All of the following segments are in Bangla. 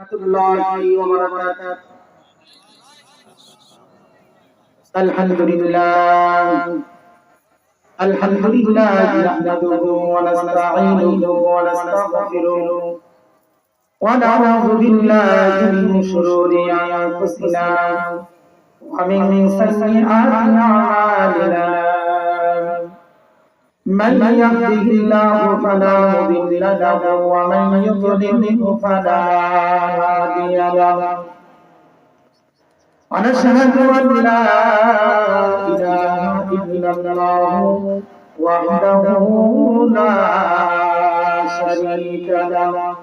warahmatullahi wabarakatuh. Alhamdulillah. Alhamdulillah nahmaduhu wa nasta'inuhu wa nastaghfiruh. Wa na'udzu billahi min shururi anfusina wa min sayyi'ati a'malina. من يهده الله فلا مضل له ومن يضلل فلا هادي له ونشهد أن لا إله إلا الله وحده لا شريك له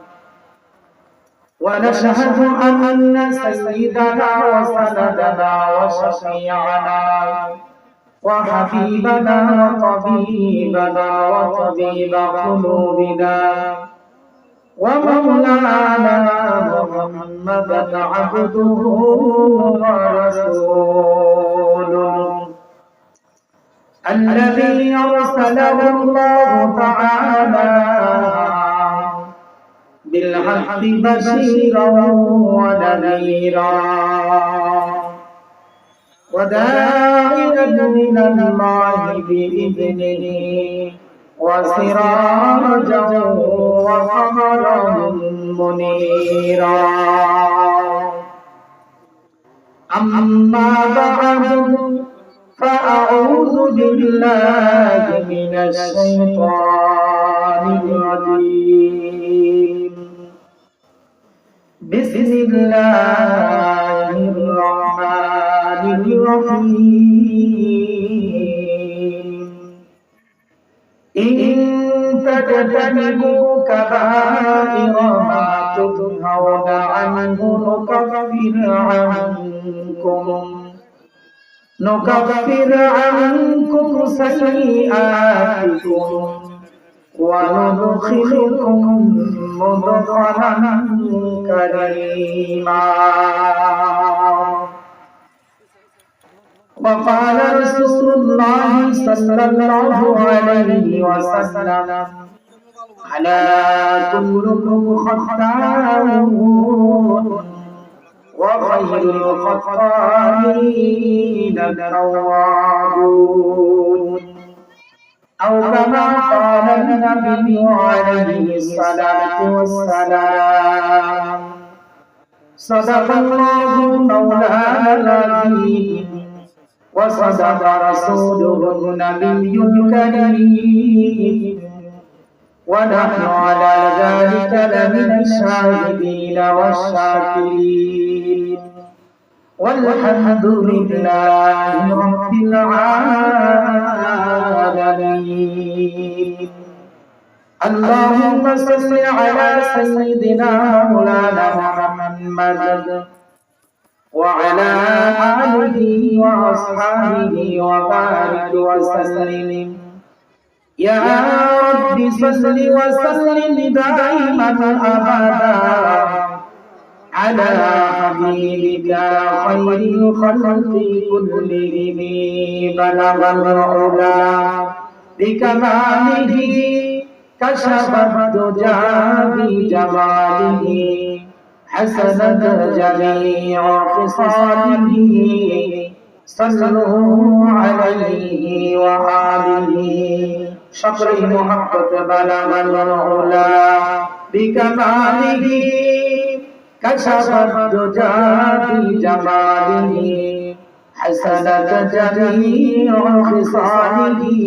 ونشهد أن سيدنا وسندنا وشفيعنا وحبيبنا وطبيبنا وطبيب قلوبنا ومولانا محمدا عبده ورسوله الذي أرسله الله تعالى بالحق بشيرا ونذيرا وداعيا إلى الله بإذنه وسراجا وقمرا منيرا أما بعد فأعوذ بالله من الشيطان الرجيم بسم الله الرحمن الرحيم إن تجتنبوا كبائر ما تنهون عنه نكفر عنكم سيئاتكم وندخلكم مدخلا كريما وقال رسول الله صلى الله عليه وسلم ألا كلكم خطاؤون وخير الخطائين التوابون أو كما قال النبي عليه الصلاة والسلام صدق الله مولانا العظيم وصدق رسوله النبي الكريم ونحن على ذلك لمن الشاهدين والشاكرين والحمد لله رب العالمين اللهم صل على سيدنا مولانا محمد وعلى آله وأصحابه وبارك وسلم يا رب صل وسلم دائما أبدا على حبيبك خير الخلق كلهم بلغ العلا بكماله كشف الدجى بجماله حسنت جميع خصاله صلوا عليه وآله شكر محبت بلغ العلا بكماله كشف الدجى بجماله حسنت جميع خصاله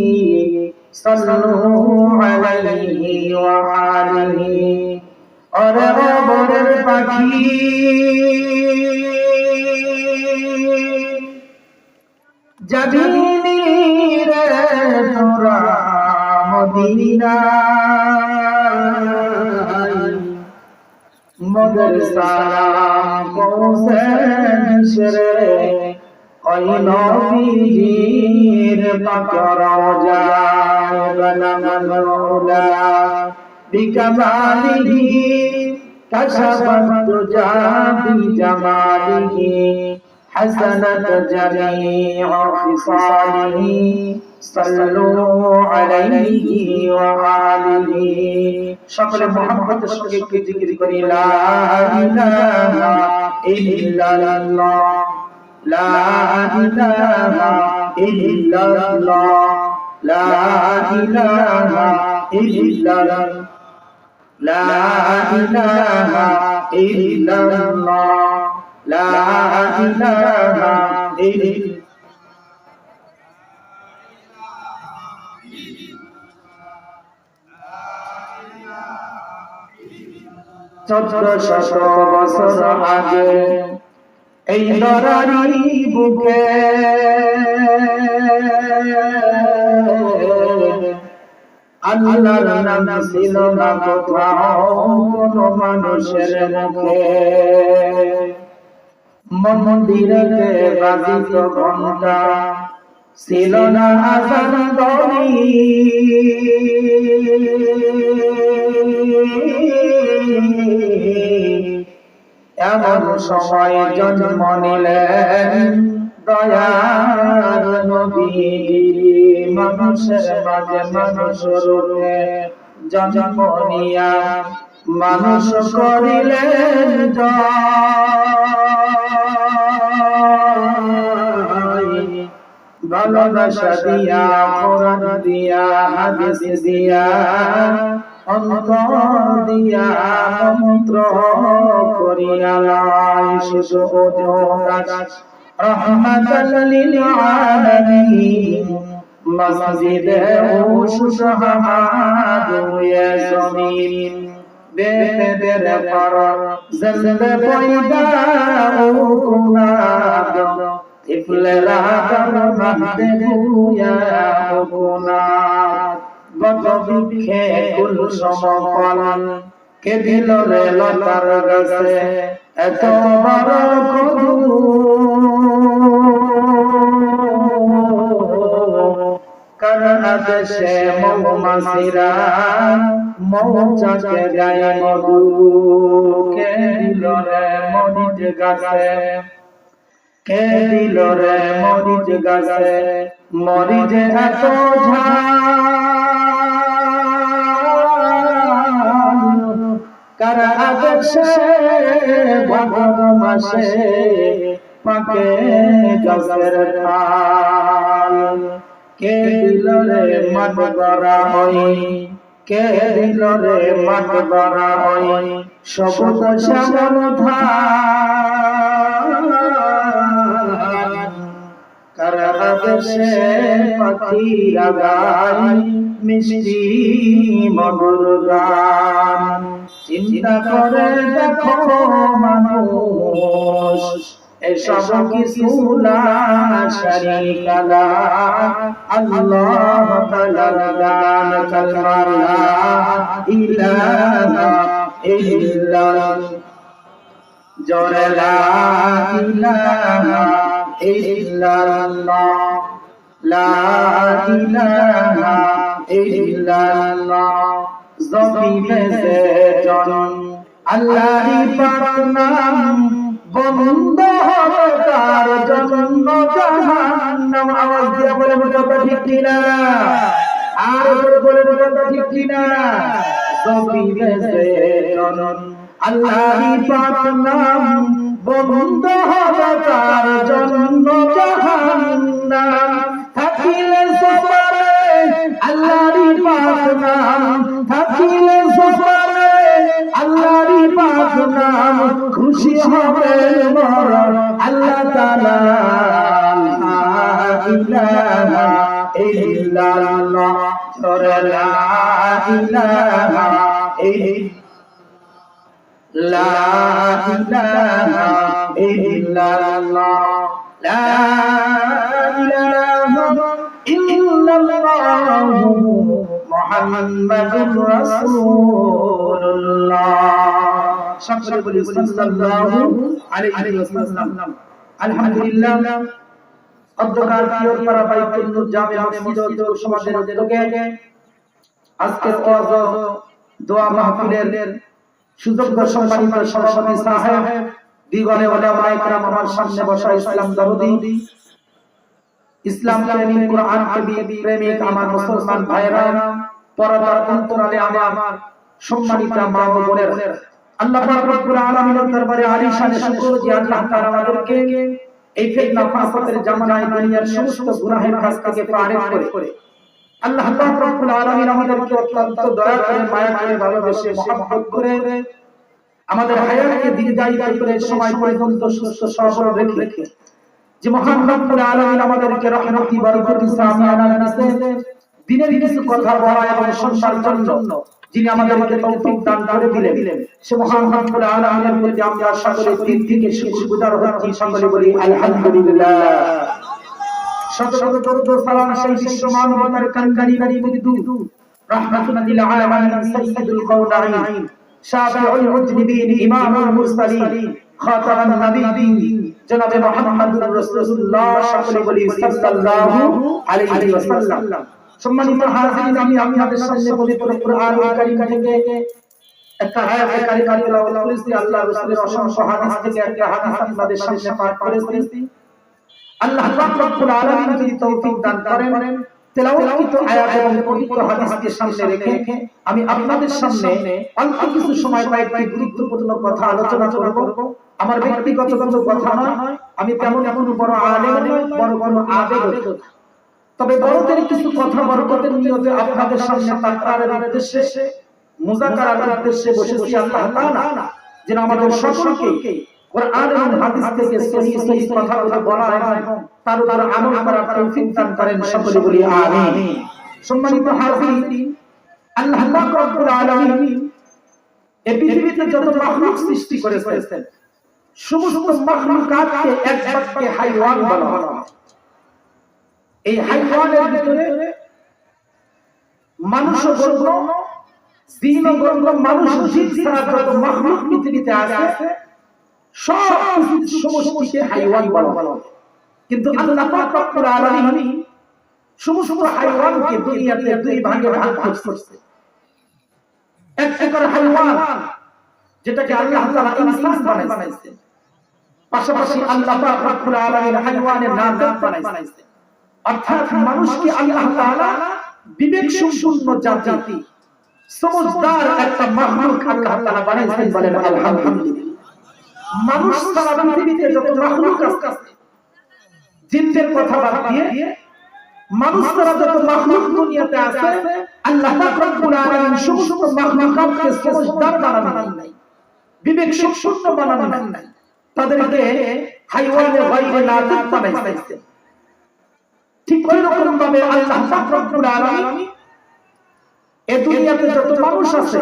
صلوا عليه وآله ওরে বরের পাখি যাবিনি রে তোরা মদিনায় মদের সালাম পৌঁছে রে ওই নবীর পাক রওজায় বানানোলা بكماله كشف الدجى بجماله حسنت جميع خصاله সাল্লু আলাইহি ওয়া আলিহি সকলে মুহাম্মদের সঙ্গে একটু জিকির করি লা ইলাহা ইল্লাল্লাহ লা ইলাহা ইল্লাল্লাহ লা ইলাহা ইল্লাল্লাহ লা ইলাহা ইল্লাল্লাহ লা ইলাহা ইল্লাল্লাহ চোদ্দশত বছর আগে এই ধরারি বুকে আল্লাহর নাম ছিল না কোথাও কোনো মানুষের মুখে মন্দিরেতে বাজিত ঘণ্টা ছিল না আজান ধ্বনি এমন সময় জন্ম নিলেন দয়ার নবী মানুষের মাঝে মানুষ রূপে জন্ম নিয়া মানুষ করিলেন ভালোবাসা দিয়া কোরআন দিয়া হাদিস দিয়া অন্তর দিয়া মন্ত্র করিয়া শিশু রহমাতাল লিল আলামিন মসজিদে উশহাদ ইয়া জমিন বেদের পর জলবে পয়দা ও কুনাদ ইফলেরা মাহদে গুয়া কুনাদ বদ বৃক্ষে কুল সমফল কে দিল রে লতার গাছে এত বড় কদু কার আদেশে মৌমাছিরা মৌচাকে গায়ে মধু কে দিল রে মরিচ গাছে কে দিল রে মরিচ গাছে মরিচ এত ঝাল কার আদেশে ভাদ্র মাসে পাকে গাছের ঢাল কে দিল রে মাঠ গড়া হই কে দিল রে মাঠ গড়া হই সবুজ শ্যামল ধান কার আদেশে পাখিরা গায় মিষ্টি মধুর গান চিন্তা করে দেখো মানুষ এসব কিছু লা শারীকা লাহ আল্লাহ তাআলার দান কালমা লা ইলাহা ইল্লাল্লাহ জোরে লা ইলাহা ইল্লাল্লাহ লা ইলাহা ইল্লাল্লাহ জবিনে সে জন আল্লাহর পাক নাম বন্ধ হবে তার জন্য জাহান্নাম আওয়াজ দিয়ে বলে কথা ঠিক কিনা আর বলে কথা ঠিক কিনা জবিনে সে জন আল্লাহর পাক নাম বন্ধ হবে তার জন্য জাহান্নাম থাকিলে সফরে আল্লাহর পাক নাম থাকিলে সফরে আল্লাহর পাক নাম খুশি হবে মোর আল্লাহ তাআলা লা ইলাহা ইল্লাল্লাহ জোরে লা ইলাহা লা ইলাহা ইল্লাল্লাহ লা ইলাহা ইল্লাল্লাহ মুহাম্মাদুর রাসূলুল্লাহ সকলে বলি সাল্লাল্লাহু আলাইহি ওয়াসাল্লাম আলহামদুলিল্লাহ অধ্যকার পিয়রপাড়া বাইতুল নূর জামে মসজিদ ও সমাজের উদ্যোগে আজকের ওয়াজ দোয়া মাহফিলের সুযোগ্য সম্মানিত সভাপতি সাহেব দিগনে ওলামা ইকরাম আমার সামনে বসা ইসলাম দরদি ইসলাম প্রেমিক, কুরআন প্রেমিক আমার মুসলমান ভাইরা, পরদার অন্তরালে আমার সম্মানিত মা ও বোনেরা, আল্লাহ পাক রব্বুল আলামিনের দরবারে আলিশান শুকর যে আল্লাহ তাআলা আমাদেরকে এই ফিতনা ফাসাদের জামানায় দুনিয়ার সমস্ত গুনাহের কাছ থেকে পার করে আল্লাহ পাক রব্বুল আলামিন আমাদেরকে অত্যন্ত দয়া করে, মায়া করে, ভালোবেসে, মহব্বত করে আমাদের হায়াতকে দীর্ঘায়িত করে সময় পর্যন্ত সুস্থ সবল রেখে যে মহান রব্বুল আলামিন আমাদেরকে রহমতি বরকতি সামিয়ানা দিয়েছেন দিনের কিছু কথা বলা এবং শোনার জন্য, যিনি আমাদেরকে তৌফিক দান করে দিলেন, সে মহান রব্বুল আলামিনের প্রতি আমরা সকলে দিল থেকে শুকরগুজার হচ্ছি। সকলে বলি আলহামদুলিল্লাহ। শত শত দরুদ ও সালাম সেই বিশ্ব মানবতার কান্ডারি বিদু রাহমাতুল লিল আলামিন সাইয়্যিদুল কাওনাইন শাফিউল মুজনিবিন ইমামুল মুরসালিন খাতামান নাবিয়্যিন জনাবে মুহাম্মদুর রাসূলুল্লাহ, সকলে বলি সাল্লাল্লাহু আলাইহি ওয়াসাল্লাম। সম্মানিত হাজিরিন, আমি আপনাদের সামনে পবিত্র কুরআনুল কারীম থেকে একটা আয়াত কারিমা তেলাওয়াত করেছি। আল্লাহ রাসূলের অসংখ্য হাদিস থেকে একটা হাদিস আপনাদের সামনে পাঠ করেছি। আল্লাহ পাক রব্বুল আলামিন যদি তৌফিক দান করেন, তেলাওয়াতকৃত আয়াত এবং পবিত্র হাদিসকে সামনে রেখে আমি আপনাদের সামনে অল্প কিছু সময় কয়েকটি গুরুত্বপূর্ণ কথা আলোচনা করব। আমার ব্যক্তিগত কোনো কথা নয়, আমি তেমন কোনো বড় আলেম নই, বড় বড় আবেগ নই, তবে বড়দের কিছু কথা বরকতের নিয়তে আপনাদের সামনে তাকরারের উদ্দেশ্যে, মুযাকারার উদ্দেশ্যে বসেছি। আল্লাহ তাআলা যেন আমাদের সকলকে কুরআন এবং হাদিস থেকে সহিহ সহিহ কথাগুলো বলা এবং তার উপর আমল করার তৌফিক দান করেন। সকলে বলি আমিন। সম্মানিত হাজিরিন, আল্লাহ পাক রব্বুল আলামিন এই পৃথিবীতে যত মাখলুক সৃষ্টি করেছেন, সমস্ত মাখলুকাতকে এক বাক্যে হাইওয়ান বলা হয়। এই হাইওয়ানের ভিতরে মানুষও গণ্য, জিনও গণ্য। মানুষ জিন ছাড়া যত মাখলুক পৃথিবীতে আছে সব সমষ্টিকে হাইওয়ান বলা হয়। কিন্তু আল্লাহ পাক রব্বুল আলামিন সমস্ত হাইওয়ানকে দুনিয়াতে দুই ভাগে ভাগ করেছে। এক প্রকার হাইওয়ান যেটাকে আল্লাহ তাআলা ইনসান বানাইছেন, পাশাপাশি আল্লাহ পাক রব্বুল আলামিন হাইওয়ানের নাজাত বানাইছেন। অর্থাৎ মানুষকে আল্লাহ তাআলা বিবেক সম্পন্ন জাতি, সমঝদার একটা মাখলুক আল্লাহ তাআলা বানাইছেন। বলেন আলহামদুলিল্লাহ। মানুষ সারা পৃথিবীতে যত মাখলুক আছে, জিনদের কথা বাদ দিয়ে মানুষ সারা যত মাখলুক দুনিয়াতে আছে, আল্লাহ পাক রব্বুল আলামিন সমস্ত মাখলুকাতকে সমঝদার বানান নাই, বিবেক সম্পন্ন বানান নাই, তাদেরকে হাইওয়ানে গায়রে নাতিক বানাইছেন। ঠিক ওই রকম ভাবে আল্লাহ পাক রব্বুল আলামিন এই দুনিয়াতে যত মানুষ আছে,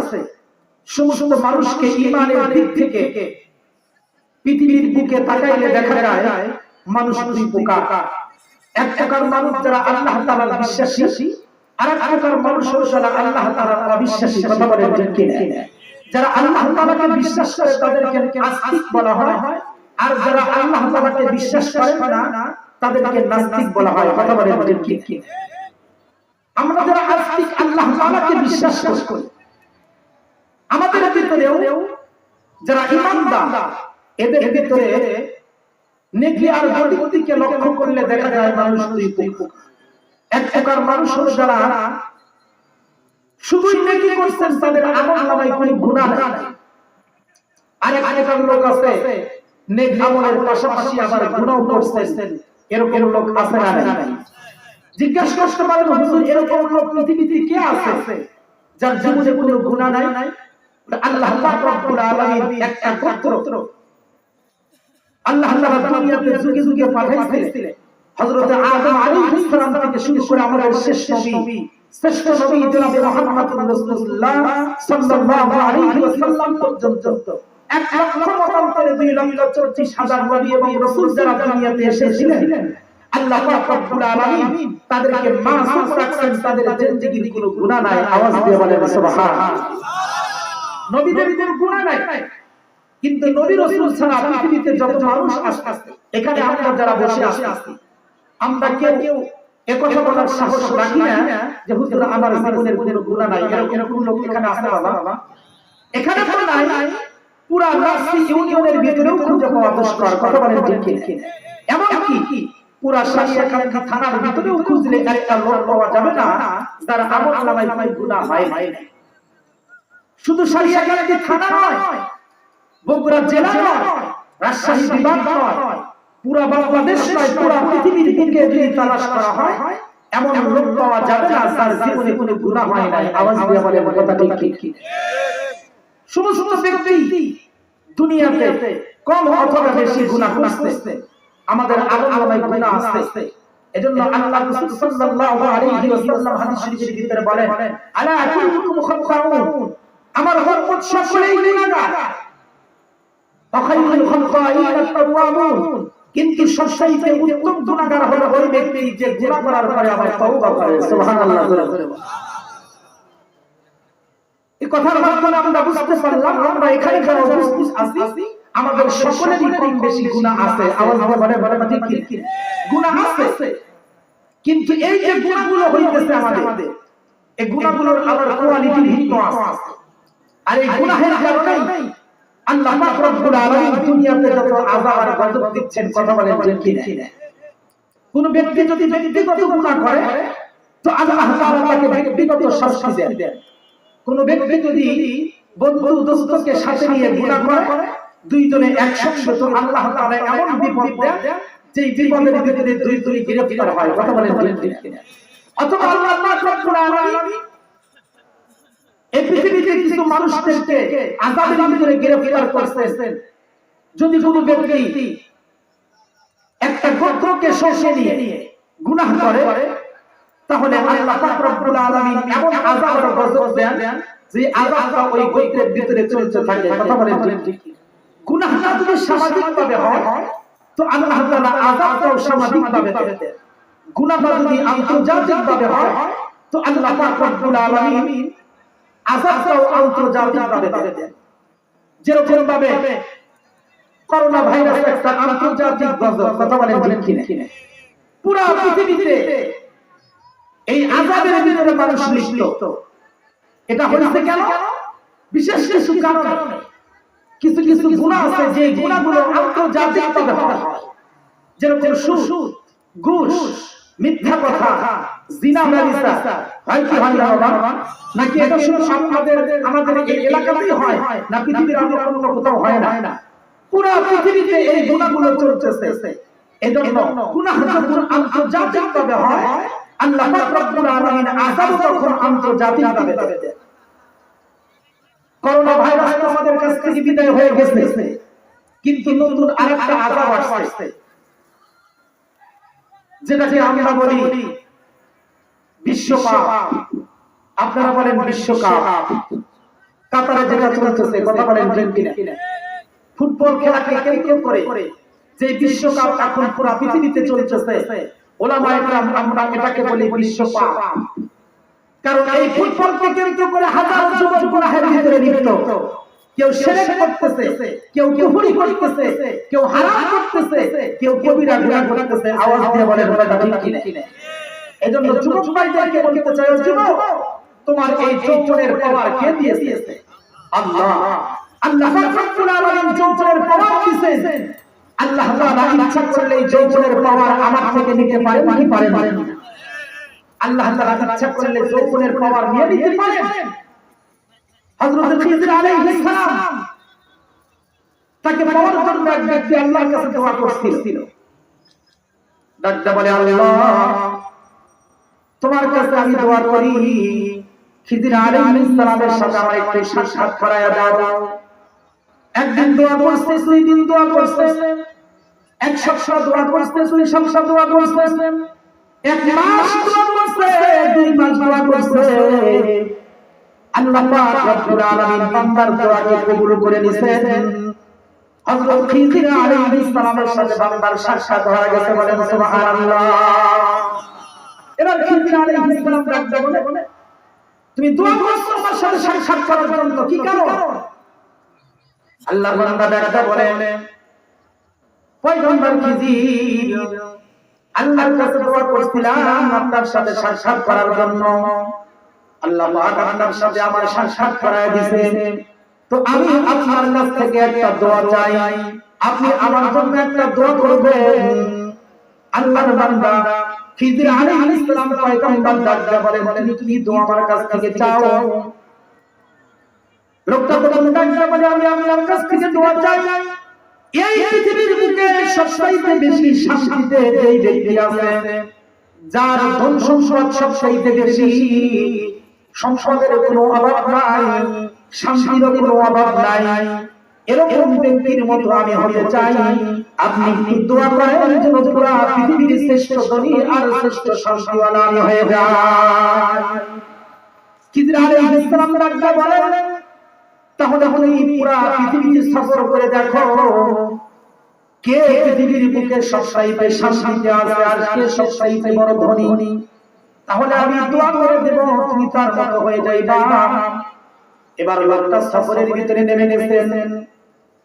সমস্ত মানুষকে ঈমানের দিক থেকে পৃথিবীর বুকে তাকাইলে দেখা যায় মানুষ দুই প্রকার। এক প্রকার মানুষ যারা আল্লাহ তাআলার বিশ্বাসী, আর এক প্রকার মানুষ যারা আল্লাহ তাআলার অবিশ্বাসী। কথা বলেন ঠিক কি না? যারা আল্লাহ তাআলাকে বিশ্বাস করে তাদেরকে আস্তিক বলা হয়, আর যারা আল্লাহ তাআলাকে বিশ্বাস করে না তাদেরকে নাস্তিক বলা হয়। কথা বলেন ঠিক কি না? আমরা যারা আস্তিক, আল্লাহ তাআলাকে বিশ্বাস করি, আমাদের ভিতরেও যারা ঈমানদার, এদের ভিতরে নেকি আর বদিকে লক্ষ্য করলে দেখা যায় মানুষ দুই প্রকার। এক প্রকার মানুষ হলো যারা শুধুই নেকি করছেন, তাদের আমলনামায় কোনো গুনাহ নাই। আর এক প্রকার লোক আছে নেকি আমলের পাশাপাশি আবার গুনাহ করছেন, এরকম লোক আছে না নাই? জিজ্ঞাসা করতে পারেন, হুজুর এরকম লোক পৃথিবীতে কে আছে যার জীবনে কোনো গুনাহ নাই? আল্লাহ পাক রব্বুল আলামিন একটা গোত্র আল্লাহ তাআলা দুনিয়াতে যুগে যুগে পাঠাইছিলেন। হযরত আদম আলাইহিস সালাম থেকে শুরু করে আমাদের শ্রেষ্ঠ নবী জনাবে মুহাম্মদুর রাসূলুল্লাহ সাল্লাল্লাহু আলাইহি ওয়াসাল্লাম পর্যন্ত 1,34,40,000 নবী এবং রাসূল যারা দুনিয়াতে এসেছিলেন, আল্লাহ পাক রব্বুল আলামিন তাদেরকে মাসুম রাখছেন, তাদের জিন্দেগিতে কোনো গুনাহ নাই। আওয়াজ দিয়ে বলেন সুবহানাল্লাহ। নবীদের কোনো গুনাহ নাই, কিন্তু নবী রাসূল ছাড়া পৃথিবীতে যত মানুষ আছে, এখানে আমরা যারা বসে আছি, আমরা কেউ একথা বলার সাহস রাখি না যে হুজুর আমার জীবনের কোনো গুনাহ নাই। এরকম লোক এখানে আছে বাবা? এখানে তো নাই, পুরা রাজশাহী ইউনিয়নের ভিতরেও খুঁজে পাওয়া দুষ্কর। কথা বলেন ঠিক কি? এমন কি পুরা সারিয়াকান্দি থানার ভিতরেও খুঁজলে একটা লোক পাওয়া যাবে না যার আমলনামায় কোনো গুনাহ হয় নাই। শুধু সারিয়াকান্দি থানা নয়, বগুড়া জেলা নয়, রাজশাহী বিভাগ নয়, পুরা বাংলাদেশ নয়, পুরা পৃথিবীর দিকে যদি তালাশ করা হয় এমন লোক পাওয়া যাবে না যার জীবনে কোনো গুনাহ হয় নাই। আওয়াজ দিয়ে বলেন কথা ঠিক কি? সমস্ত ব্যক্তি দুনিয়াতে কম অথবা বেশি গুনাহ করছে, আমাদের আমলনামায় গুনাহ আছে। এজন্য আল্লাহ রাসূল সাল্লাল্লাহু আলাইহি ওয়াসাল্লাম হাদিস শরীফের ভিতরে বলেন, আলা কুল্লুকুম খাত্তাউন, আমার উম্মত সকলেই গুনাহগার, ওয়া খায়রুল খাত্তাইন আত-তাওয়াবুন, কিন্তু সবচেয়ে উত্তম গুনাহগার হলো ওই ব্যক্তি যে গুনাহ করার পরে আবার তওবা করে। সুবহানাল্লাহ। এই কথার মাধ্যমে আমরা বুঝতে পারলাম আমরা এখানে যারা উপস্থিত আছি আমাদের সকলেরই কম বেশি গুনাহ আছে। আওয়াজ দিয়ে বলেন ঠিক কি? গুনাহ আছে, কিন্তু এই যে গুনাহগুলো হইতেছে আমাদের, এই গুনাহগুলোর আবার কোয়ালিটি ভিন্ন আছে। আর এই গুনাহের কারণেই আল্লাহ পাক রব্বুল আলামিন দুনিয়াতে যত আযাব আর গজব দিচ্ছেন, কথা বলেন ঠিক কি না? কোন ব্যক্তি যদি ব্যক্তিগত গুনাহ করে তো আল্লাহ তাআলা তাকে ব্যক্তিগত শাস্তি দেন। কোন ব্যক্তি যদি বন্ধু দোস্তকে সাথে নিয়ে গুনাহ করে, দুইজনে একসঙ্গে, তো আল্লাহ তাআলা এমন বিপদ দেন যে বিপদের ভিতরে দুইজনই গ্রেফতার হয়। কথা বলেন ঠিক কি না? অথবা আল্লাহ পাক রব্বুল আলামিন এই পৃথিবীতে কিছু মানুষদেরকে আযাবের ভিতরে গ্রেফতার করতেছেন। যদি কোনো ব্যক্তি একটা গোত্রকে শোষে নিয়ে গুনাহ করে, তাহলে আল্লাহ পাক রব্বুল আলামিন এমন আযাব আর গজব দেন যে আযাবটা ওই গোত্রের ভিতরে চলতে থাকে। কথা বলেন ঠিক কি? গুনাহটা যদি সামাজিকভাবে হয় তো আল্লাহ তাআলা আযাবটাও সামাজিকভাবে দেন। গুনাহটা যদি আন্তর্জাতিকভাবে হয় তো আল্লাহ পাক রব্বুল আলামিন আযাবটাও আন্তর্জাতিকভাবে দেন। যেরকম ভাবে করোনা ভাইরাস একটা আন্তর্জাতিক গজব। কথা বলেন ঠিক কি না? পুরো পৃথিবীতে এই আযাবের ভিতরে মানুষ লিপ্ত। এটা হচ্ছে কেন? বিশেষ কিছু কারণে। কিছু কিছু গুনাহ আছে যে গুনাহগুলো আন্তর্জাতিকভাবে হয়, যেরকম সুদ, ঘুষ, মিথ্যা কথা, জিনা, ব্যভিচার। হয় কি হয় না বাবা? নাকি এটা শুধু আমাদের এই এলাকাতেই হয় না পৃথিবীর অন্য কোথাও হয় না? পুরো পৃথিবীতে এই গুনাহগুলো চলতেছে। এজন্য গুনাহ যখন আন্তর্জাতিকভাবে হয় আল্লাহ পাক রব্বুল আলামিন আযাব তখন আন্তর্জাতিকভাবে দেন। করোনা ভাইরাস আমাদের কাছ থেকে বিদায় হয়ে গেছে, কিন্তু নতুন আরেকটা আযাব আসছে, যেটাকে আমরা বলি বিশ্বকাপ। আপনারা বলেন বিশ্বকাপ। কাতারে যেটা চলতেছে, কথা বলেন ঠিক কিনা? ফুটবল খেলাকে কেন্দ্র করে যে বিশ্বকাপ এখন পুরো পৃথিবীতে চলতেছে, ওলামায়ে কেরাম আমরা এটাকে বলি বিশ্বকাপ। কারণ এই ফুটবলকে কেন্দ্র করে হাজার যুবক গুনাহের ভিতরে লিপ্ত। কেউ শিরক করতেছে, কেউ কুফরি করতেছে, কেউ হারাম করতেছে, কেউ কবিরা গুনাহ করতেছে। আওয়াজ দিয়ে বলেন ঠিক কিনা? এজন্য যুবক ভাইদেরকে বলতে চাই, যুবক তোমার এই যৌবনের পাওয়ার কে দিয়েছে? আল্লাহ। আল্লাহ পাক রব্বুল আলামিন যৌবনের পাওয়ার দিয়েছেন। আল্লাহ তাআলা ইচ্ছা করলে এই যৌবনের পাওয়ার আমার থেকে নিতে পারেন কি পারেন না? আল্লাহ তাআলা ইচ্ছা করলে যৌবনের পাওয়ার নিয়ে নিতে পারেন। হযরত খিজির আলাইহিস সালাম তাকে পাওয়ার জন্য এক ব্যক্তি আল্লাহর কাছে দোয়া করছিল। ডাকতে বলে, আল্লাহ তোমার কাছে আমি দোয়া করি, খিজির আলাইহিস সালামের সাথে আমার একটু সাক্ষাৎ করায়া দাও। একদিন দোয়া করছে, দুই দিন দোয়া করছে, এক সপ্তাহ দোয়া করছে, দুই সপ্তাহ দোয়া করছে, এক মাস দোয়া করছে, দুই মাস দোয়া করছে। আল্লাহ পাক রব্বুল আলামিন বান্দার দোয়াকে কবুল করে নিয়েছেন। হযরত খিজির আলাইহিস সালামের সাথে বান্দার সাক্ষাৎ হয়ে গেছে। বলেন সুবহানাল্লাহ। এবার খিজির আলাইহিস সালাম ডাকতে বলে, তুমি দোয়া করছো আমার সাথে সাক্ষাৎ করার জন্য, কি কারণ? আল্লাহর বান্দা ডাকতে বলে, পয়গম্বর খিজির, আল্লাহর কাছে দোয়া করছিলাম আপনার সাথে সাক্ষাৎ করার জন্য। আল্লাহ পাক আপনার সাথে আমার সাক্ষাৎ করায় দিয়েছেন, তো আমি আপনার কাছ থেকে একটা দোয়া চাই, আপনি আমার জন্য একটা দোয়া করবেন। আল্লাহর বান্দা খিজির আলাইহিস সালাম পয়গম্বর ডাকতে বলেন তুমি দোয়া আমার কাছ থেকে চাও। লোকটা তখন ডাকতে বলে আমি আল্লাহর কাছ থেকে দোয়া চাই। এই পৃথিবীর বুকে সবচাইতে বেশি শান্তিতে যেই ব্যক্তি আছে, যার ধন সম্পদ সবচাইতে বেশি, সম্পদের কোনো অভাব নাই, শান্তির কোনো অভাব নাই, এরকম ব্যক্তির মতো আমি হতে চাই। আপনি একটু দোয়া করেন যেন পুরো পৃথিবীর শ্রেষ্ঠ ধনী আর শ্রেষ্ঠ শান্তিওয়ালা আমি হয়ে যাই। খিজির আলাইহিস সালাম ডাকতে বলেন তাহলে এই পুরো পৃথিবীতে সফর করে দেখো কে পৃথিবীর বুকে সবচাইতে শান্তিতে আছে আর কে সবচাইতে বড় ধনী। তাহলে আমি দোয়া করে দেব তুমি তার মতো হয়ে যাইবা। এবার লোকটা সফরের ভিতরে নেমে গেছেন।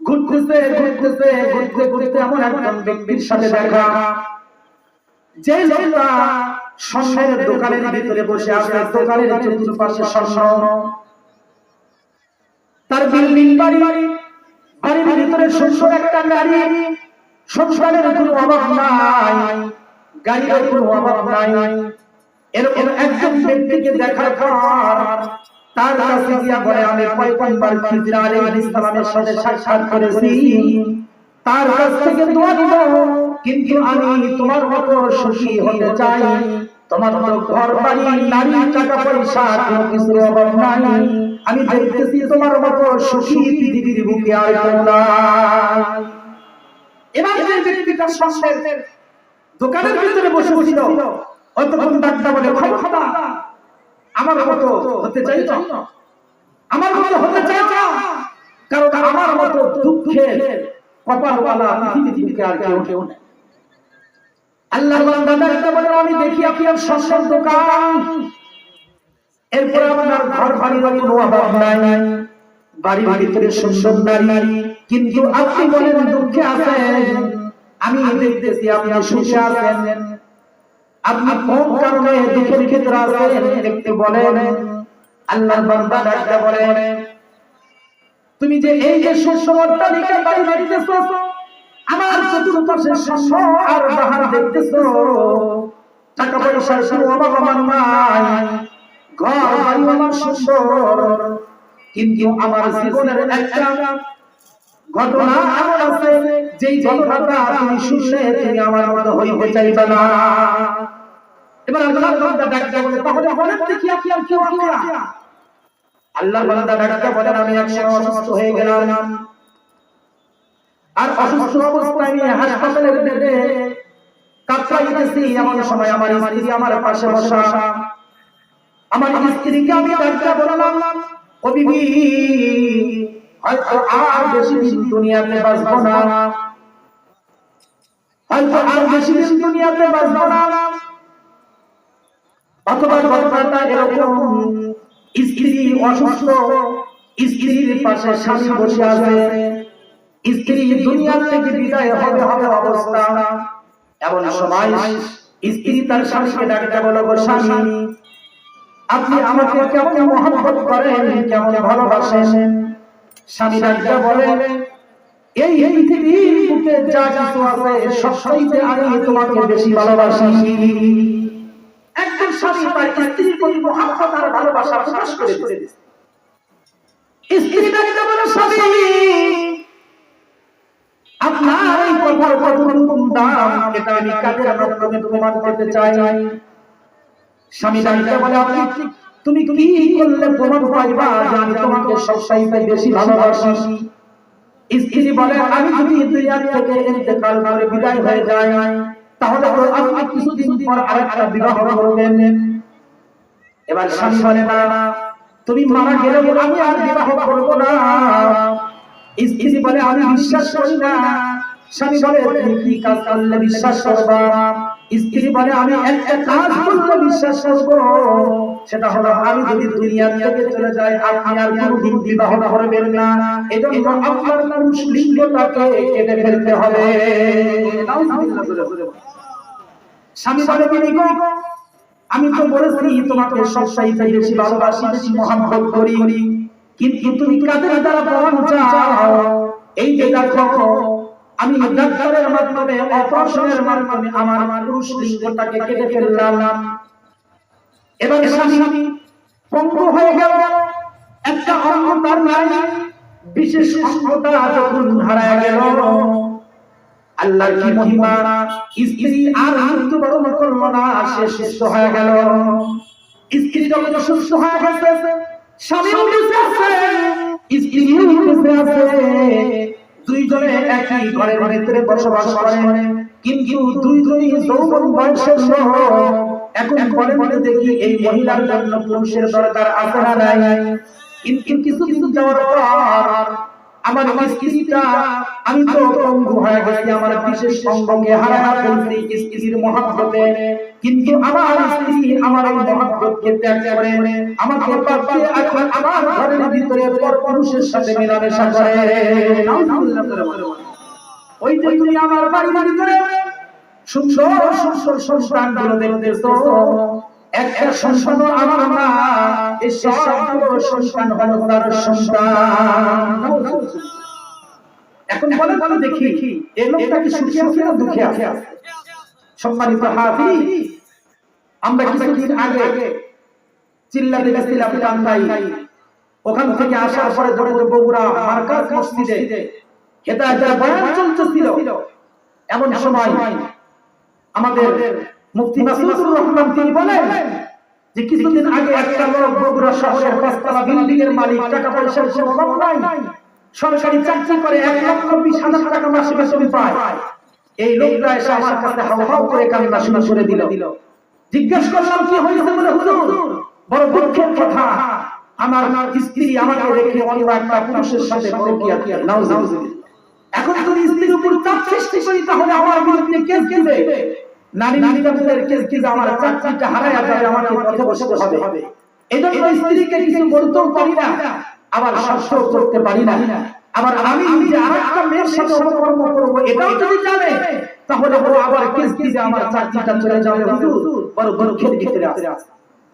ঘুরতে এমন একজন ব্যক্তির সাথে দেখা, যে লোকটা স্বর্ণের দোকানের ভিতরে বসে আছে, দোকানের চতুর্পাশে স্বর্ণ, তার বিল্ডিং বাড়ির ভিতরে সুন্দর একটা গাড়ি, সংসারের কোনো অভাব নাই, গাড়ির কোনো অভাব নাই। এরকম একজন ব্যক্তিকে দেখার পর তার কাছে গিয়া বলে আমি পয়গম্বর খিজির আলাইহিস সালামের সাথে সাক্ষাৎ করেছি, তার কাছ থেকে দোয়া নিব, কিন্তু আমি তোমার মতো সুখী হতে চাই। তোমার মতো ঘর বাড়ি নারী টাকা পয়সা কোনো কিছুর অভাব নাই, আমি দেখতেছি তোমার মতো সুখী পৃথিবীর বুকে আর কেউ নাই। এবার যে ব্যক্তিটা স্বর্ণের দোকানের ভিতরে বসেছিল অতক্ষণ ডাক্তার বলে খোদা আমার মতো হতে চাই তো, আমার মতো হতে চাই তো, কারণ আমার মতো দুঃখের কপালওয়ালা পৃথিবীতে আর কেউ নেই। আল্লাহর বান্দা ডাক্তার বলে আমি দেখি আপনার স্বর্ণের দোকান, এরপর আপনার ঘর বাড়ির কোনো অভাব নাই, বাড়ির ভিতরে সুন্দর নারী, কিন্তু আপনি বলেন দুঃখে আছেন। আমি দেখতেছি আপনি সুখে আছেন, আপনি কোন কারণে দুঃখের ক্ষেত্রে আছেন একটু বলেন। আল্লাহর বান্দা ডাকতে বলে তুমি যে এই যে সুসমর্তালিকা বাড়ি দেখতেছো, আমার চতুর্পাশে স্বর্ণ আর বাহার দেখতেছো, টাকা পয়সার কোনো অভাব আমার নাই, ঘর বাড়ি আমার সুন্দর, কিন্তু আমার জীবনের একটা ঘটনা এমন আছে যেই ঘটনাটা তুমি শুনলে তুমি আমার মতো হইতে চাইবে না। এবার আল্লাহর বান্দা ডাকতে বলে তাহলে বলেন দেখি আপনি আর কেউ আমরা। আল্লাহর বান্দা ডাকতে বলেন আমি একসময় অসুস্থ হয়ে গেলাম, আর অসুস্থ অবস্থায় আমি হাসপাতালের বেডে কাতরাইতেছি, এমন সময় আমার স্ত্রী আমার পাশে বসা, আমার স্ত্রীকে আমি ডাকতে বললাম ও বিবি হয়তো আর বেশি দিন দুনিয়াতে বাঁচবো না, হয়তো আর বেশি দিন দুনিয়াতে বাঁচবো না। অথবা ঘটনাটা এরকম স্ত্রী অসুস্থ, স্ত্রীর পাশে স্বামী বসে আছে, স্ত্রী দুনিয়া থেকে বিদায় হবে অবস্থা, এমন সময় স্ত্রী তার স্বামীকে ডাকতে বলে গো স্বামী আপনি আমাকে কেমন মহব্বত করেন, কেমন ভালোবাসেন। স্বামী ডাকতে বলে এই পৃথিবীর বুকে যা কিছু আছে সবচাইতে আমি তোমাকে বেশি ভালোবাসি। একজন স্বামী তার স্ত্রীর প্রতি মহব্বত আর ভালোবাসা প্রকাশ করে দিয়েছে। স্ত্রী ডাকতে বলে স্বামী আপনার এই কথার কতটুকু দাম এটা আমি কাদের মাধ্যমে প্রমাণ করতে চাই। স্বামী ডাকতে বলে আপনি তুমি কি করলে প্রমাণ পাইবা যে আমি তোমাকে সবচাইতে বেশি ভালোবাসি। স্ত্রী বলে আমি যদি দুনিয়া থেকে ইন্তেকাল করে বিদায় হয়ে যাই তাহলে আপনি কিছুদিন পর আরেকটা বিবাহ করবেন। এবার স্বামী বলে না তুমি মারা গেলে আমি আর বিবাহ করব না। স্ত্রী বলে আমি বিশ্বাস করি না। স্বামী বলে তুমি কি কাজ করলে বিশ্বাস করবা। স্ত্রী বলে আমি একটা কাজ করলে বিশ্বাস করব, সেটা হলো আমি যদি দুনিয়া থেকে চলে যাই আপনি আর কোনদিন বিবাহ করবেন না, এজন্য আপনার পুরুষ লিঙ্গটাকে কেটে ফেলতে হবে। স্বামী বলে আমি তো বলেছি তোমাকে সবচাইতে বেশি ভালোবাসি, বেশি মহব্বত করি, কিন্তু তুমি কাদের দ্বারা প্রমাণ চাও। এই যে দেখো আমি ডাক্তারের মাধ্যমে অপারেশনের মাধ্যমে আমার পুরুষ লিঙ্গটাকে কেটে ফেললাম। এবার স্বামী পঙ্গু হয়ে গেল, একটা অঙ্গ তার নাই, বিশেষ অঙ্গটা যখন হারায় গেল, আল্লাহর কি মহিমা, স্ত্রী আর মৃত্যুবরণ করলো না, সে সুস্থ হয়ে গেল। স্ত্রী যখন সুস্থ হয়ে গেছে, স্বামীও বেঁচে আছে, স্ত্রীও বেঁচে আছে, দুইজনে একই ঘরের ভিতরে বসবাস করে, কিন্তু দুইজনই যৌবন বয়সের লোক। এখন বলেন দেখি, এই মহিলার জন্য পুরুষের দরকার আছে না নাই? কিন্তু কিছুদিন যাওয়ার পর আমার স্ত্রীটা, আমি তো পঙ্গু হয়ে গেছি, আমার বিশেষ অঙ্গকে হারায় ফেলছি স্ত্রীর মহব্বতে, কিন্তু আমার স্ত্রী আমার এই মহব্বতকে ত্যাগ করে আমাকে বাদ দিয়ে এখন আমার ঘরের ভিতরে পর পুরুষের সাথে মেলামেশা করে। ওই যে তুমি আমার বাড়ির ভিতরে সুন্দর সুন্দর সন্তানগুলো দেখতেছো, একটা সন্তান আমার না, এই সবগুলো সন্তান হলো তার সন্তান। এখন বলেন তো দেখি, এই লোকটা কি সুখী আছে না দুঃখী আছে? সম্মানিত হাফেজ, আমরা কিছুদিন আগে চিল্লাতে গেছিলাম টাঙ্গাইল, ওখান থেকে আসার পরে বগুড়া মার্কাজ মসজিদে হেদায়েতের বয়ান চলতেছিল। এমন সময় আমাদের মুফতি মাসুদুর রহমান তিনি বলেন যে কিছুদিন আগে একটা লোক বগুড়া শহরের 5 তলা বিল্ডিং এর মালিক, টাকা পয়সার কোনো অভাব নাই, সরকারি চাকরি করে 1,20,000 টাকা মাসে বেতন পায়। এই লোকটা এসে আমার কাছে হাউ করে কান্না শুরু করে দিল। জিজ্ঞেস করলাম কি হয়েছে? বলে হুজুর, বড় দুঃখের কথা, আমার স্ত্রী আমাকে রেখে অন্য একটা পুরুষের সাথে পরকীয়া করে। নাউজুবিল্লাহ। এখন যদি স্ত্রীর উপর চাপ সৃষ্টি করি তাহলে আমার বিরুদ্ধে কেস দিবে, নারী নির্যাতনের কেস দিবে, আমার চাকরিটা হারায় যাবে, আমাকে পথে বসতে হবে। এজন্য স্ত্রীকে কিছু বলতেও পারি না, আবার শাসনও করতে পারি না। আবার আমি যে আরেকটা মেয়ের সাথে অপকর্ম করব এটাও যদি জানে তাহলে ও আবার কেস দিবে, আমার চাকরিটা চলে যাবে। হুজুর, বড় দুঃখের ভিতরে আছে।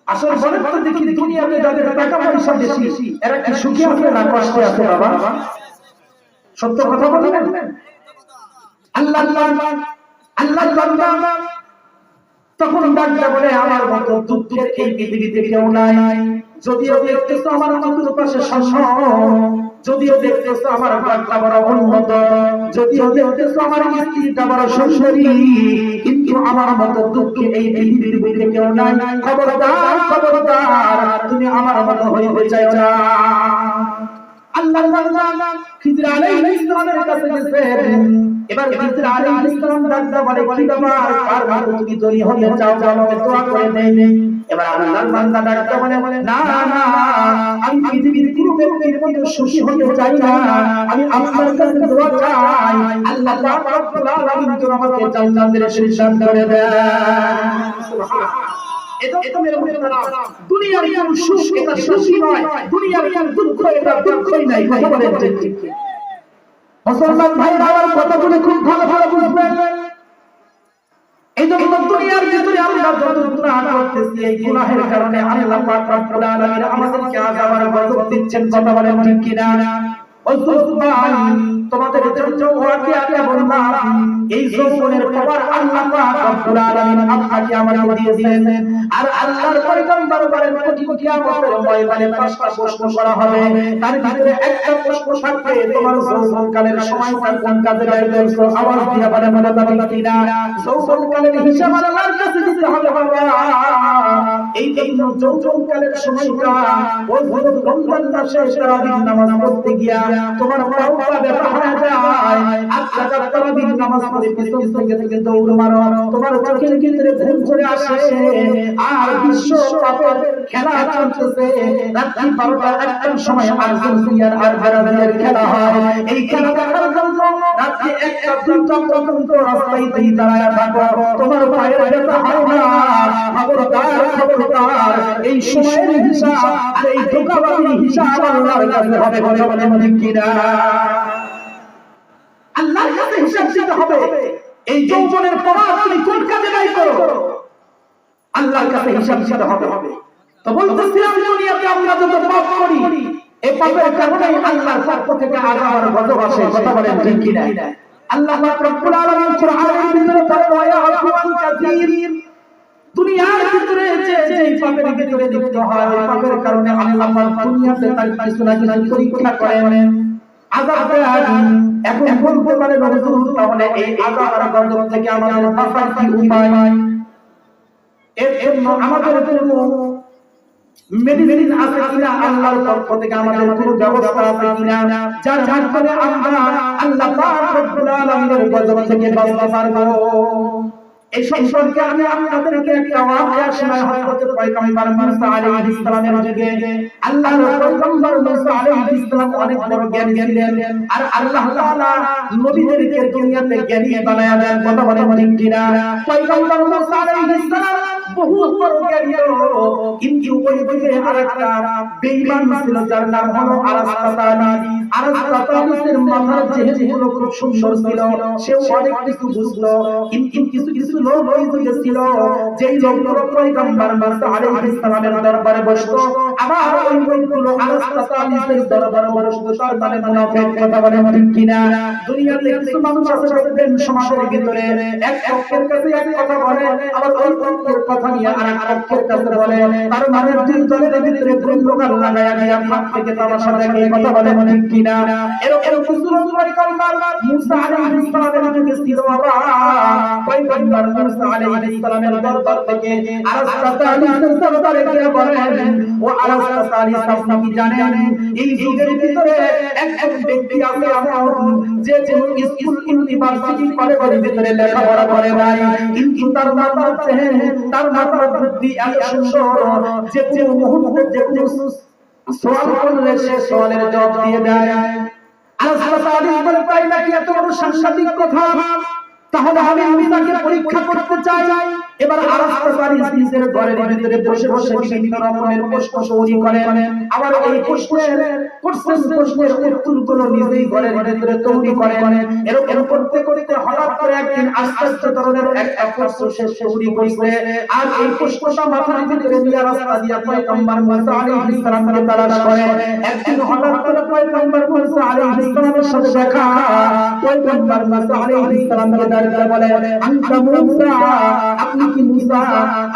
আসলে বলেন তো দেখি, দুনিয়াতে যাদের টাকা পয়সা বেশি এরা কি সুখী আছে না কষ্টে আছে? বাবা, সত্য কথা বলবেন। আল্লাহ বান্দা তখন বান্দা বলে, আমার মতো দুঃখের এই পৃথিবীতে কেউ নাই। যদিও দেখতেছো আমার মতো পাশে সম্মান, যদিও দেখতেছো আমার বান্দা বড় উন্নত, যদিও দেখতেছো আমার স্ত্রীটা বড় সুন্দরী, কিন্তু আমার মতো দুঃখে এই পৃথিবীতে কেউ নাই। খবরদার খবরদার, তুমি আমার মতো হইতে চাইও না। আল্লাহ তাআলা খিদর আলাইহিস সালামের কাছে গেছেন। এবার খিদর আলাইহিস সালাম ডাকতে বলে, কি ব্যাপার, কার মতো তুমি ধনী হতে চাও? আমাকে দোয়া করে দেন। এবার আল্লাহর বান্দা ডাকতে বলে, না না, আমি পৃথিবীর কোনো ব্যক্তির মতো সুখী হতে চাই না, আমি আল্লাহর কাছে দোয়া চাই, আল্লাহ পাক রব্বুল আলামিন যেন আমাকে জান্নাতের সুসংবাদ করে দেন। সুবহানাল্লাহ। এটা মেরে মুহতারাম, দুনিয়ার কোন সুখ এটা সুখই নয়, দুনিয়ার কোন দুঃখ এটা দুঃখই নাই। কথা বলেন ঠিক? মুসলমান ভাইরা আমার কথাগুলো খুব ভালো ভালো বুঝবেন। এই জন্য দুনিয়ার ভিতরে আমরা যত গুনাহ করতেছি, এই গুনাহের কারণে আল্লাহ পাক রব্বুল আলামিন আমাদেরকে আযাব আর গজব দিচ্ছেন। কথা বলেন ঠিক কিনা? তোমাদের জন্য ওয়াকিয়া বললাম, এই যৌবনের পাওয়ার আল্লাহ পাক রব্বুল আলামিন আপনাকে আমাকে দিয়েছেন। আর আল্লাহর পয়গম্বর বলেন, কিয়ামতের ময়দানে 5টা প্রশ্ন করা হবে, তার ভিতরে একটা প্রশ্ন থাকবে, তোমার যৌবনকালের সময়টা কোন কাজে ব্যয় করেছো? আওয়াজ দিয়ে বলেন কিনা? যৌবনকালের হিসাব আল্লাহর কাছে দিতে হবে বাবা। এই জন্য যৌবনকালের সময়টা ওই রমজান মাসে তারাবির নামাজ পড়তে গিয়া তোমার পাওয়া ব্যবহার যায়, আচ্ছা তারাবির নামাজ পড়ে পিছন থেকে দৌড় মারো, তোমার চোখের ভিতরে ঘুম চলে আসে, আর বিশ্ব কাপের খেলা চলতেছে, রাত্রি 12টা 1টার সময় আর্জেন্টিনার আর ব্রাজিলের খেলা হয়। এই খেলা দেখার জন্য রাত্রি 1টা 2টা পর্যন্ত রাস্তায় দাঁড়ায় থাকো, তোমার পায়ের ব্যথা হয় না। খবরদার, এই সময়ের হিসাব আর এই ধোঁকাবাজির হিসাব আল্লাহর কাছে হবে। বলেন ঠিক কিনা? আল্লাহর কাছে হিসাব দিতে হবে। এই যৌবনের পাওয়ার তুমি কোন কাজে ব্যয় করো, আল্লাহর কাছে হিসাব দিতে হবে। তো বলতেছিলাম, দুনিয়াতে আমরা যত পাপ করি, এই পাপের কারণে আল্লাহর পক্ষ থেকে আযাব আর গজব আসে। কথা বলেন ঠিক কিনা? আল্লাহ পাক রব্বুল আলামিন কোরআনের ভিতরে বলে ওয়া আফওয়ান কাসীর, দুনিয়ার ভিতরে যে পাপের ভিতরে লিপ্ত হয় ওই পাপের কারণে আল্লাহ পাক দুনিয়াতে তার কিছু না কিছু পরীক্ষা করেন, আযাব দেন। এখন বলতে পারে হুজুর তাহলে এই আযাব আর গজব থেকে আমাদের বাঁচার কি উপায়? এর জন্য আমাদের কোনো মেডিসিন আছে কিনা, আল্লাহর পক্ষ থেকে আমাদের কোনো ব্যবস্থা আছে কিনা যার মাধ্যমে আমরা আল্লাহ পাক রব্বুল আলামিনের গজব থেকে বাঁচতে পারবো? এই সম্পর্কে আমি আপনাদেরকে একটা ওয়াকিয়া শোনাই। হযরত পয়গম্বর মুসা আলাইহিস সালামের যুগে আল্লাহর পয়গম্বর মুসা আলাইহিস সালাম অনেক বড় জ্ঞানী ছিলেন, আর আল্লাহ তাআলা নবীদেরকে দুনিয়াতে জ্ঞানী বানায়া দেন। কথা বলেন ঠিক কিনা? পয়গম্বর মুসা আলাইহিস সালাম বহুত বড় জ্ঞানী, কিন্তু ওই যুগে আরেকটা বেঈমান ছিল যার নাম হলো আরাসতাতানিস। আরাসতাতানিসের মাথার চেহারাগুলো খুব সুন্দর ছিল, সেও অনেক কিছু বুঝতো, কিন্তু কিছু কিছু লোক ওই যুগে ছিল যেই লোকগুলো পয়গম্বর মুসা আলাইহিস সালামের দরবারে বসতো, আবার ওই লোকগুলো আরাসতাতানিসের দরবারে বসতো, তার মানে মুনাফিক। কথা বলেন ঠিক কিনা? দুনিয়াতে কিছু মানুষ আছে দেখবেন সমাজের ভিতরে এক পক্ষের কাছে এক কথা বলে, আবার ওই পক্ষের কথা নিয়ে আরেক পক্ষের কাছে বলে, তার মানে দুই দলের ভিতরে দ্বন্দ্ব লাগায়া দিয়া ভাব থেকে তামাশা দেখে। কথা বলেন ঠিক কিনা? এরকম কিছু লোক পয়গম্বর মুসা আলাইহিস সালামের যুগে ছিল। বাবা পয়গম্বর মুসা আলাইহিস সালামের দরবার থেকে আরাসতাতানিসের দরবারে গিয়ে বলেন, ও আরাসতাতানিস আপনি কি জানেন এই যুগের ভিতরে একজন ব্যক্তি আছে এমন যে স্কুল ইউনিভার্সিটি কলেজের ভিতরে লেখাপড়া করে নাই, কিন্তু তার মাথার বুদ্ধি এত সুন্দর যে কোনো মুহূর্তে যে কোনো সওয়াল করলে সে সওয়ালের জবাব দিয়ে দেয়। আরাসতাতানিস বলে, তাই নাকি? এত বড় সাংঘাতিক কথা, তাহলে আমি তাকে পরীক্ষা করতে চাই। এবার আরাসতাতানিস নিজের ঘরের ভিতরে বসে বসে বিভিন্ন রকমের প্রশ্ন তৈরি করেন, আবার এই প্রশ্নের উত্তরগুলো নিজেই ঘরের ভিতরে তৈরি করেন। এরকম করতে করতে হঠাৎ করে একদিন আশ্চর্য ধরনের একটা প্রশ্ন সে তৈরি করেছে, আর এই প্রশ্নটা মাথার ভিতরে নিয়ে রাস্তা দিয়ে পয়গম্বর মুসা আলাইহিস সালামকে তালাশ করে। একদিন হঠাৎ করে পয়গম্বর মুসা আলাইহিস সালামের সাথে দেখা। পয়গম্বর মুসা আলাইহিস সালামকে দাঁড়িয়ে বলে, আনতা মুসা, আপনি কি মুসা?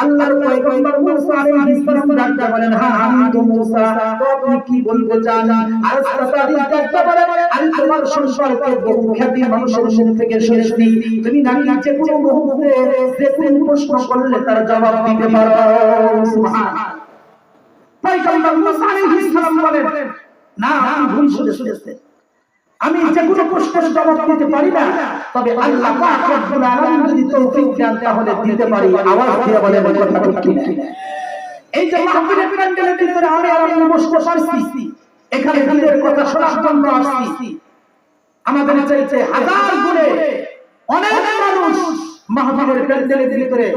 আল্লাহর পয়গম্বর মুসা আলাইহিস সালাম দাঁড়িয়ে বলেন, হ্যাঁ আমি তো মুসা, তো আপনি কি বলতে চান? আরাসতাতানিস দাঁড়িয়ে বলে, আমি তোমার সম্পর্কে বহু খ্যাতি মানুষের মুখ থেকে শুনেছি, তুমি নাকি যে কোনো মুহূর্তে যে কোনো প্রশ্ন করলে তার জবাব দিতে পারো। সুবহানাল্লাহ। পয়গম্বর মুসা আলাইহিস সালাম বলেন, না আপনি ভুল শুনেছেন, আমি যে কোনো প্রশ্নের জবাব দিতে পারি না, তবে আল্লাহ পাক রব্বুল আলামিন যদি তৌফিক দেন তাহলে দিতে পারি। আওয়াজ দিয়ে বলেন কথা ঠিক কিনা? এই যে মাহফিলের প্যান্ডেলের ভিতরে আমি বসতে পারছি, এখানে দিনের কথা শোনার জন্য আসছি, আমাদের চাইতে হাজার গুণে অনেক মানুষ মাহফিলের প্যান্ডেলের ভিতরে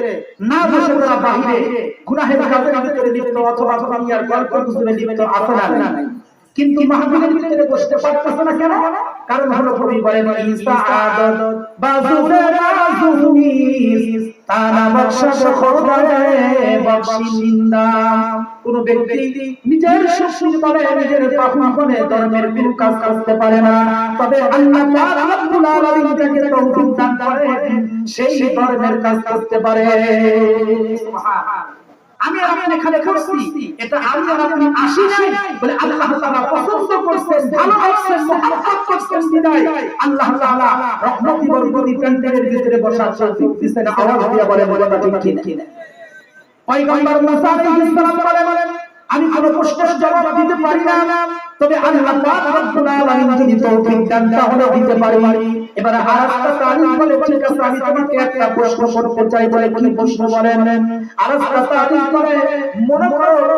না বসে তারা বাইরে গুনাহের কাজের ভিতরে লিপ্ত অথবা দুনিয়ার গল্প গুজবে লিপ্ত আছে না, কিন্তু মাহফিলের ভিতরে বসতে পারতেছে না কেন? কারণ হলো কবি বলেন, ইসাআদত বাজুরে বাজুনিস তানা বখশাশ খোদায়ে বখশিন্দা। কোন ব্যক্তি নিজের শক্তির বলে নিজের পাপনে ধর্মের বিরুদ্ধে কাজ করতে পারে না, তবে আল্লাহ পাক রব্বুল আলামিন তাকে তৌফিক দান করে সেই ধর্মের কাজ করতে পারে। সুবহানাল্লাহ। আমি আপনি এখানে করছি, এটা আমি আর আপনি আসি নাই বলে আল্লাহ তাআলা পছন্দ করছেন, ভালোবাসেন, মহব্বত করছেন বিদায় আল্লাহ তাআলা রহমতি বরকতি প্যান্ডেলের ভিতরে বসার তৌফিক দিয়েছেন। আওয়াজ দিয়ে বলেন কথা ঠিক কিনা? পয়গম্বর মুসা আলাইহিস সালাম বলেন, আমি কোনো প্রশ্নের জবাব দিতে পারি না, তবে আল্লাহ পাক রব্বুল আলামিন যদি তৌফিক দেন তাহলে দিতে পারি। এবার আরাসতাতানিস বলে, ঠিক আছে আমি তোমাকে একটা প্রশ্ন করতে চাই। বলে, কি প্রশ্ন বলেন? আরাসতাতানিস বলে, মনে করো পুরো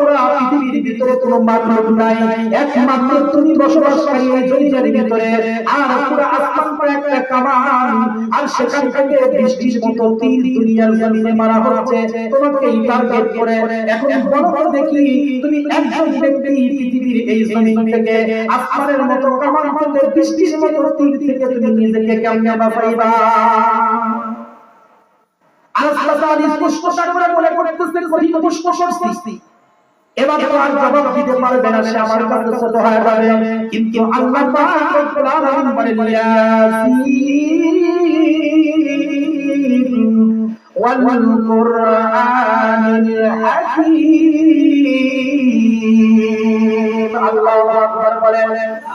পৃথিবীর ভিতরে কোনো মাখলুক নাই, একমাত্র তুমি বসবাসকারী এই জমির ভিতরে, আর পুরো আসমানটা একটা কামান, আর সেখান থেকে বৃষ্টির মতো তীর দুনিয়ার জমিনে মারা হচ্ছে তোমাকেই টার্গেট করে। এখন বলো দেখি, তুমি একজন ব্যক্তি পৃথিবীর এই জমিন থেকে আসমানের মতো কামান থেকে বৃষ্টির মতো তীর থেকে তুমি নিজেকে কেমনে বাঁচাইবা? আরাসতাতানিস প্রশ্নটা করে বলে করতেছেন, কঠিন প্রশ্ন করছি। এবার তো আর জবাব দিতে পারবে না, সে আমার কাছে ছোট হয়ে যাবে। কিন্তু আল্লাহ পাক রব্বুল আলামিন বলেন ইয়াসিন ওয়াল কুরআনিল হাকীম। আল্লাহু আকবার বলেন।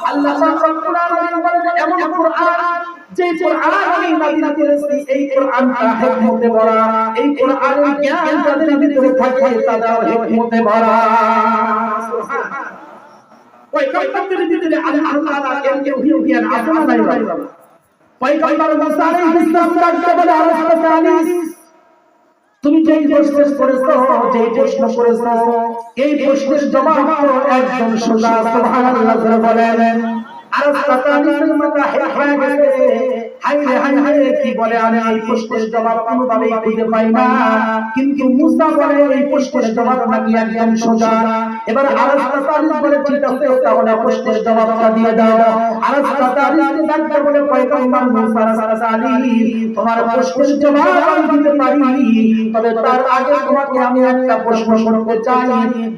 আল্লাহ পাক রব্বুল আলামিন বলেন এমন কুরআন যে কুরআন আমি নাযিল করেছি, এই কুরআনটা হিকমতে ভরা, এই কুরআনের জ্ঞান যাদের ভিতরে থাকে তারা হিকমতে ভরা। সুবহানাল্লাহ। ওই পয়গম্বরের ভিতরে আল্লাহ তাআলা কেউ জ্ঞান আছে না নাই? পয়গম্বর মুসা আলাইহিস সালাম ডাকতে বলে আলাইহিস, তুমি যেই প্রশ্ন করেছো, যেই প্রশ্ন করেছো, এই প্রশ্নের জবাব তো একদম সোজা। সুবহানাল্লাহ বলেন। আর সাতানিসের মাথা হয়ে গেছে, হায় কি বলে, আমি এই প্রশ্নের জবাব কোনোভাবেই খুঁজে পাই না। কিন্তু মুসা বলে এই প্রশ্নের জবাব নাকি একদম সোজা। এবার আরাফাতানিস বলে ঠিক আছে, তাহলে প্রশ্নের জবাবটা দিয়ে দাও। আরাফাতানিস ডাকতে বলে পয়গম্বর মুসা আলাইহিস, তোমার প্রশ্নের জবাব আমি দিতে পারি, তবে তার আগে তোমাকে আমি একটা প্রশ্ন করতে চাই।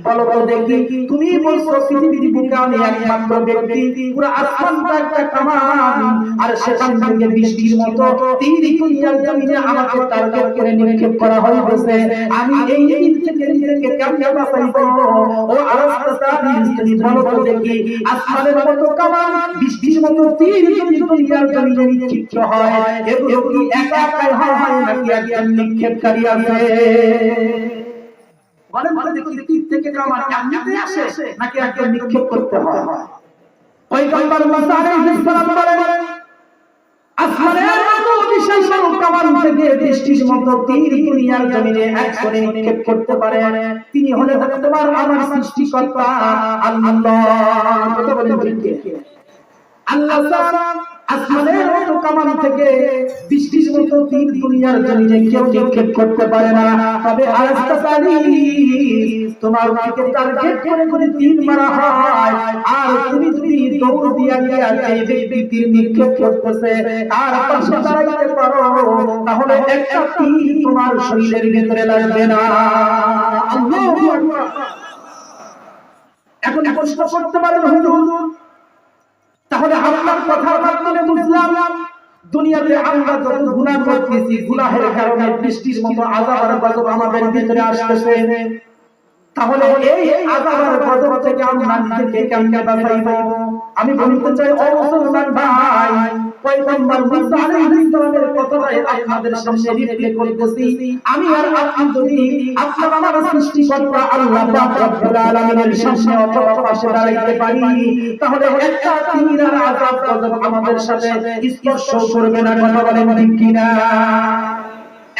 বলো তো দেখি, তুমি বলছো পৃথিবীর বুকে আমি একমাত্র ব্যক্তি, পুরো আসমানটা একটা কামান, আর সেখান থেকে বৃষ্টির মতো তীর দুনিয়ার জমিনে আমাকে টার্গেট করে নিক্ষেপ করা হয়েছে। আমি এই তীর থেকে নিজেকে কেমনে বাঁচাইব? ও আরাফাতানিস, তুমি বলো তো দেখি, আসমানের মতো কামান, বৃষ্টির মতো তীর যদি দুনিয়ার জমিনে নিক্ষিপ্ত হয়, এগুলো কি একা একাই হয় নাকি একজন নিক্ষেপকারী আছে? বলেন তো দেখি, তীর থেকে কামান এমনিতে আসে নাকি একজন নিক্ষেপ করতে হয়? পয়গম্বর মুসা আলাইহিস সালাম বলেন, আসমানের মতো বিশাল কামান থেকে বৃষ্টির মতো তীর দুনিয়ার জমিনে একজনে নিক্ষেপ করতে পারে, তিনি হলেন তোমার আমার সৃষ্টিকর্তা আল্লাহ। কথা বলেন ঠিক? আল্লাহ ছাড়া আসমানের মতো কামান থেকে বৃষ্টির মতো তীর দুনিয়ার জমিনে কেউ নিক্ষেপ করতে পারে না। তবে আরাফাতানিস, তোমার দিকে টার্গেট করে তীর মারা হয়, আর তুমি যদি দৌড় দিয়া গিয়া এই ব্যক্তি তীর নিক্ষেপ করতেছে তার পাশে দাঁড়াইতে পারো, তাহলে একটা তীর তোমার শরীরের ভিতরে লাগবে না। আল্লাহু আকবার। এখন প্রশ্ন করতে পারেন হুজুর, তাহলে আপনার কথার মাধ্যমে বুঝলাম দুনিয়াতে আমরা যত গুনাহ করতেছি, গুনাহের কারণে বৃষ্টির মতো আযাব আর গজব আমাদের ভিতরে আসতেছে। তাহলে এই আযাব আর গজব থেকে আমরা নিজেকে কেমনে বাঁচাইব? আমি বলতে চাই ও মুসলমান ভাই, পয়গম্বর মুসা আলাইহিস সালামের কথাটাই আপনাদের সামনে রিপ্লে করতেছি। আমি আর আপনি যদি আপনার আমার সৃষ্টিকর্তা আল্লাহ পাক রব্বুল আলামিনের সামনে অথবা পাশে দাঁড়াইতে পারি, তাহলে একটা তীর আর আযাব গজব আমাদের সাথে স্পর্শ করবে না। কথা বলেন ঠিক কিনা?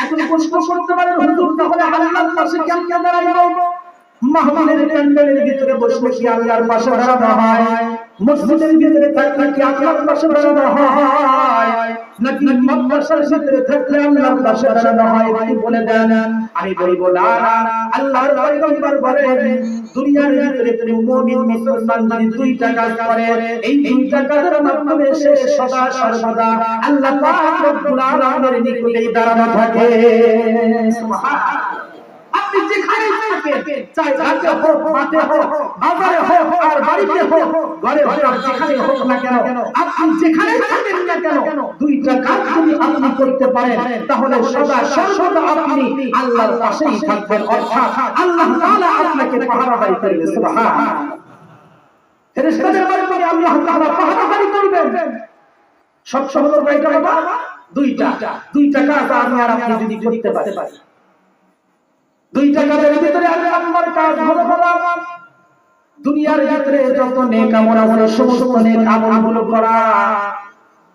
এখন প্রশ্ন করতে পারেন হুজুর, তাহলে আল্লাহর পাশে কেমনে দাঁড়াইব? মাহফিলের প্যান্ডেলের ভিতরে বসে কি আল্লাহর পাশে দাঁড়ানো হয়? মসজিদের ভিতরে থাকলে কি আল্লাহর পাশে দাঁড়ানো হয়, নাকি মাদ্রাসার ভিতরে থাকলে আল্লাহর পাশে দাঁড়ানো হয়? আপনি বলে দেন। আমি বলব না। আল্লাহর পয়গম্বর বলেন, দুনিয়ার ভিতরে তুমি মুমিন মুসলমান যদি দুইটা কাজ করে, এই দুইটা কাজের মাধ্যমে সে সদা সর্বদা আল্লাহ পাক রব্বুল আলামিনের নিকটেই দাঁড়ানো থাকে। সুবহানাল্লাহ। আপনি যেখানেই থাকেন, চাই ঘাটে হোক, মাঠে হোক, বাজারে হোক, আর বাড়িতে হোক, ঘরে হোক, যেখানে হোক না কেন, আপনি যেখানেই থাকেন না কেন, দুইটা কাজ যদি আপনি করতে পারেন, তাহলে সদা সর্বদা আপনি আল্লাহর পাশেই থাকবেন, অর্থাৎ আল্লাহ তাআলা আপনাকে পাহারাদারি করবে। সুবহানাল্লাহ। ফেরেশতাদের মাধ্যমে আল্লাহ তাআলা পাহারাদারি করবেন। সব সময় কয়টা বাবা? দুইটা কাজ আমি আর আপনি যদি করতে পারি। দুইটা কাজের ভিতরে এক নম্বর কাজ হলো বাবা, দুনিয়ার ভিতরে যত নেক আমল আছে সমস্ত নেক আমলগুলো করা।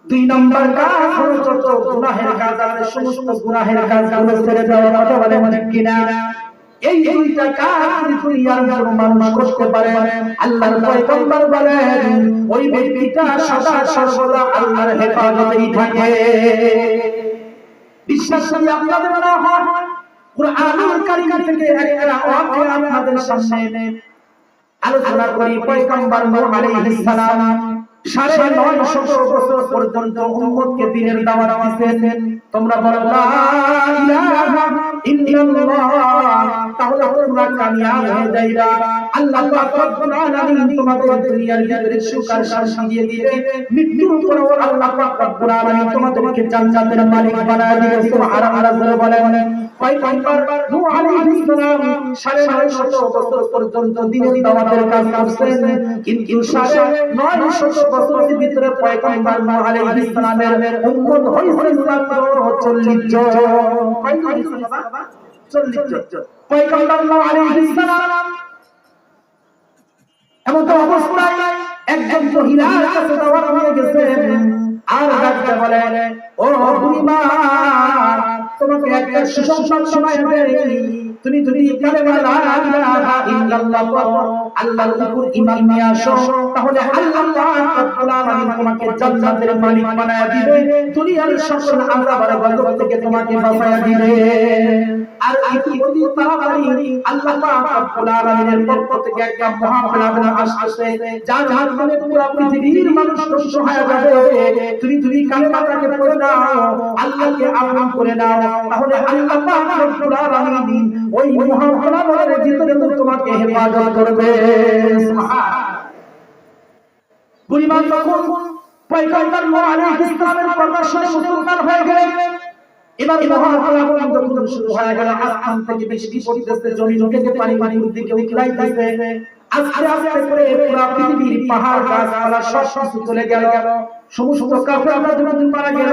দুই নম্বর কাজ হলো যত গুনাহের কাজ আছে সমস্ত গুনাহের কাজগুলো ছেড়ে দেওয়া। কথা বলেন ঠিক কিনা? এই দুইটা কাজ দুনিয়ার কোন মানুষ করতে পারে, আল্লাহর পয়গম্বর বলেন ওই ব্যক্তিটা সদা সর্বদা আল্লাহর হেফাজতেই থাকে। বিশ্বাস করি আপনাদের না হয় কুরআনুল কারীম থেকে একটা ওয়াকিয়া আপনাদের সামনে আলোচনা করি। পয়গম্বর নূহ আলাইহিস সালাম 950 বছর পর্যন্ত উম্মতকে দ্বীনের দাওয়াত দিয়েছেন। তোমরা বলো লা ইলাহা ইন্নাল্লাহ, তাহলে তোমরা কামিয়াব হয়ে যাইবা। আল্লাহ পাক রব্বুল আলামিন তোমাদের দুনিয়ার ভিতরে সুখ আর শান্তি দিয়ে দিবে, মৃত্যুর পরেও আল্লাহ পাক রব্বুল আলামিন তোমাদেরকে জান্নাতের মালিক বানায় দিবে। সুবহানাল্লাহ বলেন। পয়গম্বর নূহ আলাইহিস সালাম 950 বছর পর্যন্ত দ্বীনের দাওয়াতের কাজ করছেন, কিন্তু 950 বছরের ভিতরে পয়গম্বর নূহ আলাইহিস সালামের উম্মত হইছে মাত্র 40 জন। কয়জন হইছে বাবা? 40 জন। পয়গম্বর নূহ আলাইহিস সালাম এমন তো অবস্থায় একজন মহিলার কাছে দাওয়াত নিয়ে গেছেন, আর ডাকতে বলে, ও বুড়িমা, তোমাকে একটা সুসংবাদ শোনাই দেই। তুমি যদি কালেমা লা ইলাহা ইল্লাল্লাহ পড়ো, আল্লাহর উপর ঈমান নিয়ে আসো, তাহলে আল্লাহ রাব্বুল আলামিন তোমাকে জান্নাতের মালিক বানায়া দিবে, দুনিয়ার সকল আযাব আর গজব থেকে তোমাকে বাঁচায়া দিবে। আর ইতিমধ্যে তাড়াতাড়ি আল্লাহ রাব্বুল আলামিনের পক্ষ থেকে একটা মহাপ্লাবন আসছে, যার মাধ্যমে পুরো পৃথিবীর মানুষ ধ্বংস হয়ে যাবে। তুমি কালেমাটাকে পড়ে নাও, আল্লাহকে আপন করে নাও, তাহলে আল্লাহ পাক রব্বুল আলামিন ওই মহাপ্লাবনের ভিতরে তোমাকে হেফাজত করবে। সুবহানাল্লাহ। বুড়িমা যখন পয়গম্বর নূহ আলাইহিস সালামের কথা শুনে মুসলমান হয়ে গেলেন, এবার মহাপ্লাবন যখন শুরু হয়ে গেল, আসমান থেকে বৃষ্টি পড়তেছে, জমিন থেকে পানি দিকে উঠলাইতেছে, আস্তে আস্তে করে পুরো পৃথিবীর পাহাড় গাছপালা সব কিছু চলে গেল, সমস্ত কাফেররা যখন মারা গেল,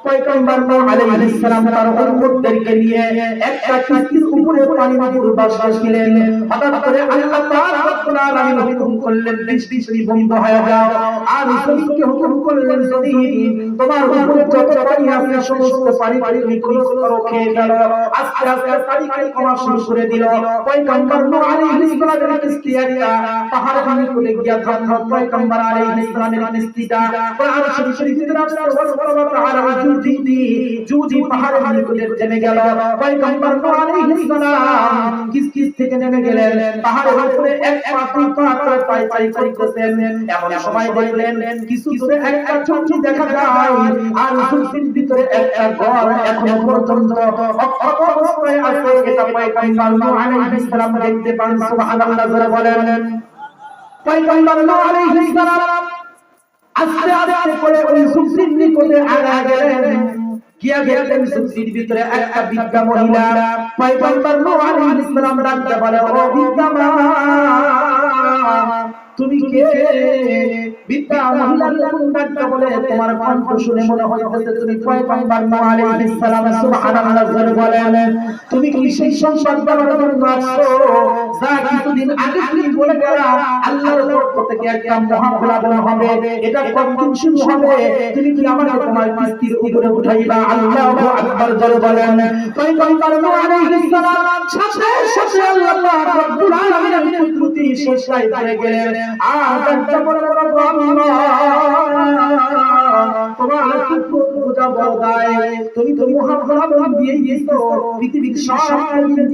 পয়গম্বর নূহ আলাইহিস সালাম তার উম্মতদেরকে নিয়ে একটা কিস্তির উপরে পানির বাসা ছিলেন। হঠাৎ করে আল্লাহ পাক রব্বুল আলামিন হুকুম করলেন, বৃষ্টি বন্ধ হয়ে যাও, আর জমিনকে হুকুম করলেন, জমিন তোমার উপরে যত পানি আছে সমস্ত পানি তুমি ক্রস করো, খেয়ে গেল। আস্তে আস্তে পানি কমা শুরু করে দিল। পয়গম্বর নূহ আলাইহিস সালামের কিস্তি একটা পাহাড়ের নিকটে গিয়া থামল। পয়গম্বর আলাইহিস সালামের কিস্তিটা কোরআন শরীফের ভিতরে আছে, ওয়াসবাত আলা জুদি পাহাড়ের নিকটে থেমে গেল। পয়গম্বর নূহ আলাইহিস সালাম কিস্তি থেকে নেমে গেলেন, পাহাড়ের উপরে এক পা দুই পা করে পাই করতেছেন। এমন সময় দেখলেন কিছু দূরে একটা চুক্তি দেখা যায়, আর চুক্তির ভিতরে একটা ঘর এখনো পর্যন্ত অবস্থায় আছে। এটা পয়গম্বর নূহ আলাইহিস সালাম দেখতে পান। সুবহানাল্লাহ বলেন। পয়গম্বর নূহ আলাইহিস সালাম আস্তে আস্তে করে ওই চুক্তির নিকটে আগায় গেলেন, গিয়া দেখলেন চুক্তির ভিতরে একটা বৃদ্ধা মহিলা। পয়গম্বর নূহ আলাইহিস সালাম ডাকতে বলে, ও বৃদ্ধা মা, তুমি কে? বৃদ্ধা মহিলা যখন ডাকতে বলে, তোমার কণ্ঠ শুনে মনে হইতেছে তুমি পয়গম্বর নূহ আলাইহিস সালাম। সুবহানাল্লাহ বলেন। তুমি কি সেই সংবাদ দেওয়ার জন্য আসছো যা কিছুদিন আগে তুমি বলে গেলা আল্লাহর পক্ষ থেকে একটা মহাপ্লাবন হবে, এটা কতদিন শুরু হবে? তুমি কি আমাকে তোমার কিস্তির উপরে উঠাইবা? আল্লাহু আকবার জোরে বলেন। পয়গম্বর নূহ আলাইহিস সালাম সাথে সাথে আল্লাহ পাক রব্বুল আলামিনের কুদরতি শেষায় পড়ে গেলেন, আর ডাকতে বলে, তোমার পূজা বড়দায়, তুমি তো মহাপ্লাবন দিয়ে দিয়েছো, পৃথিবীর সব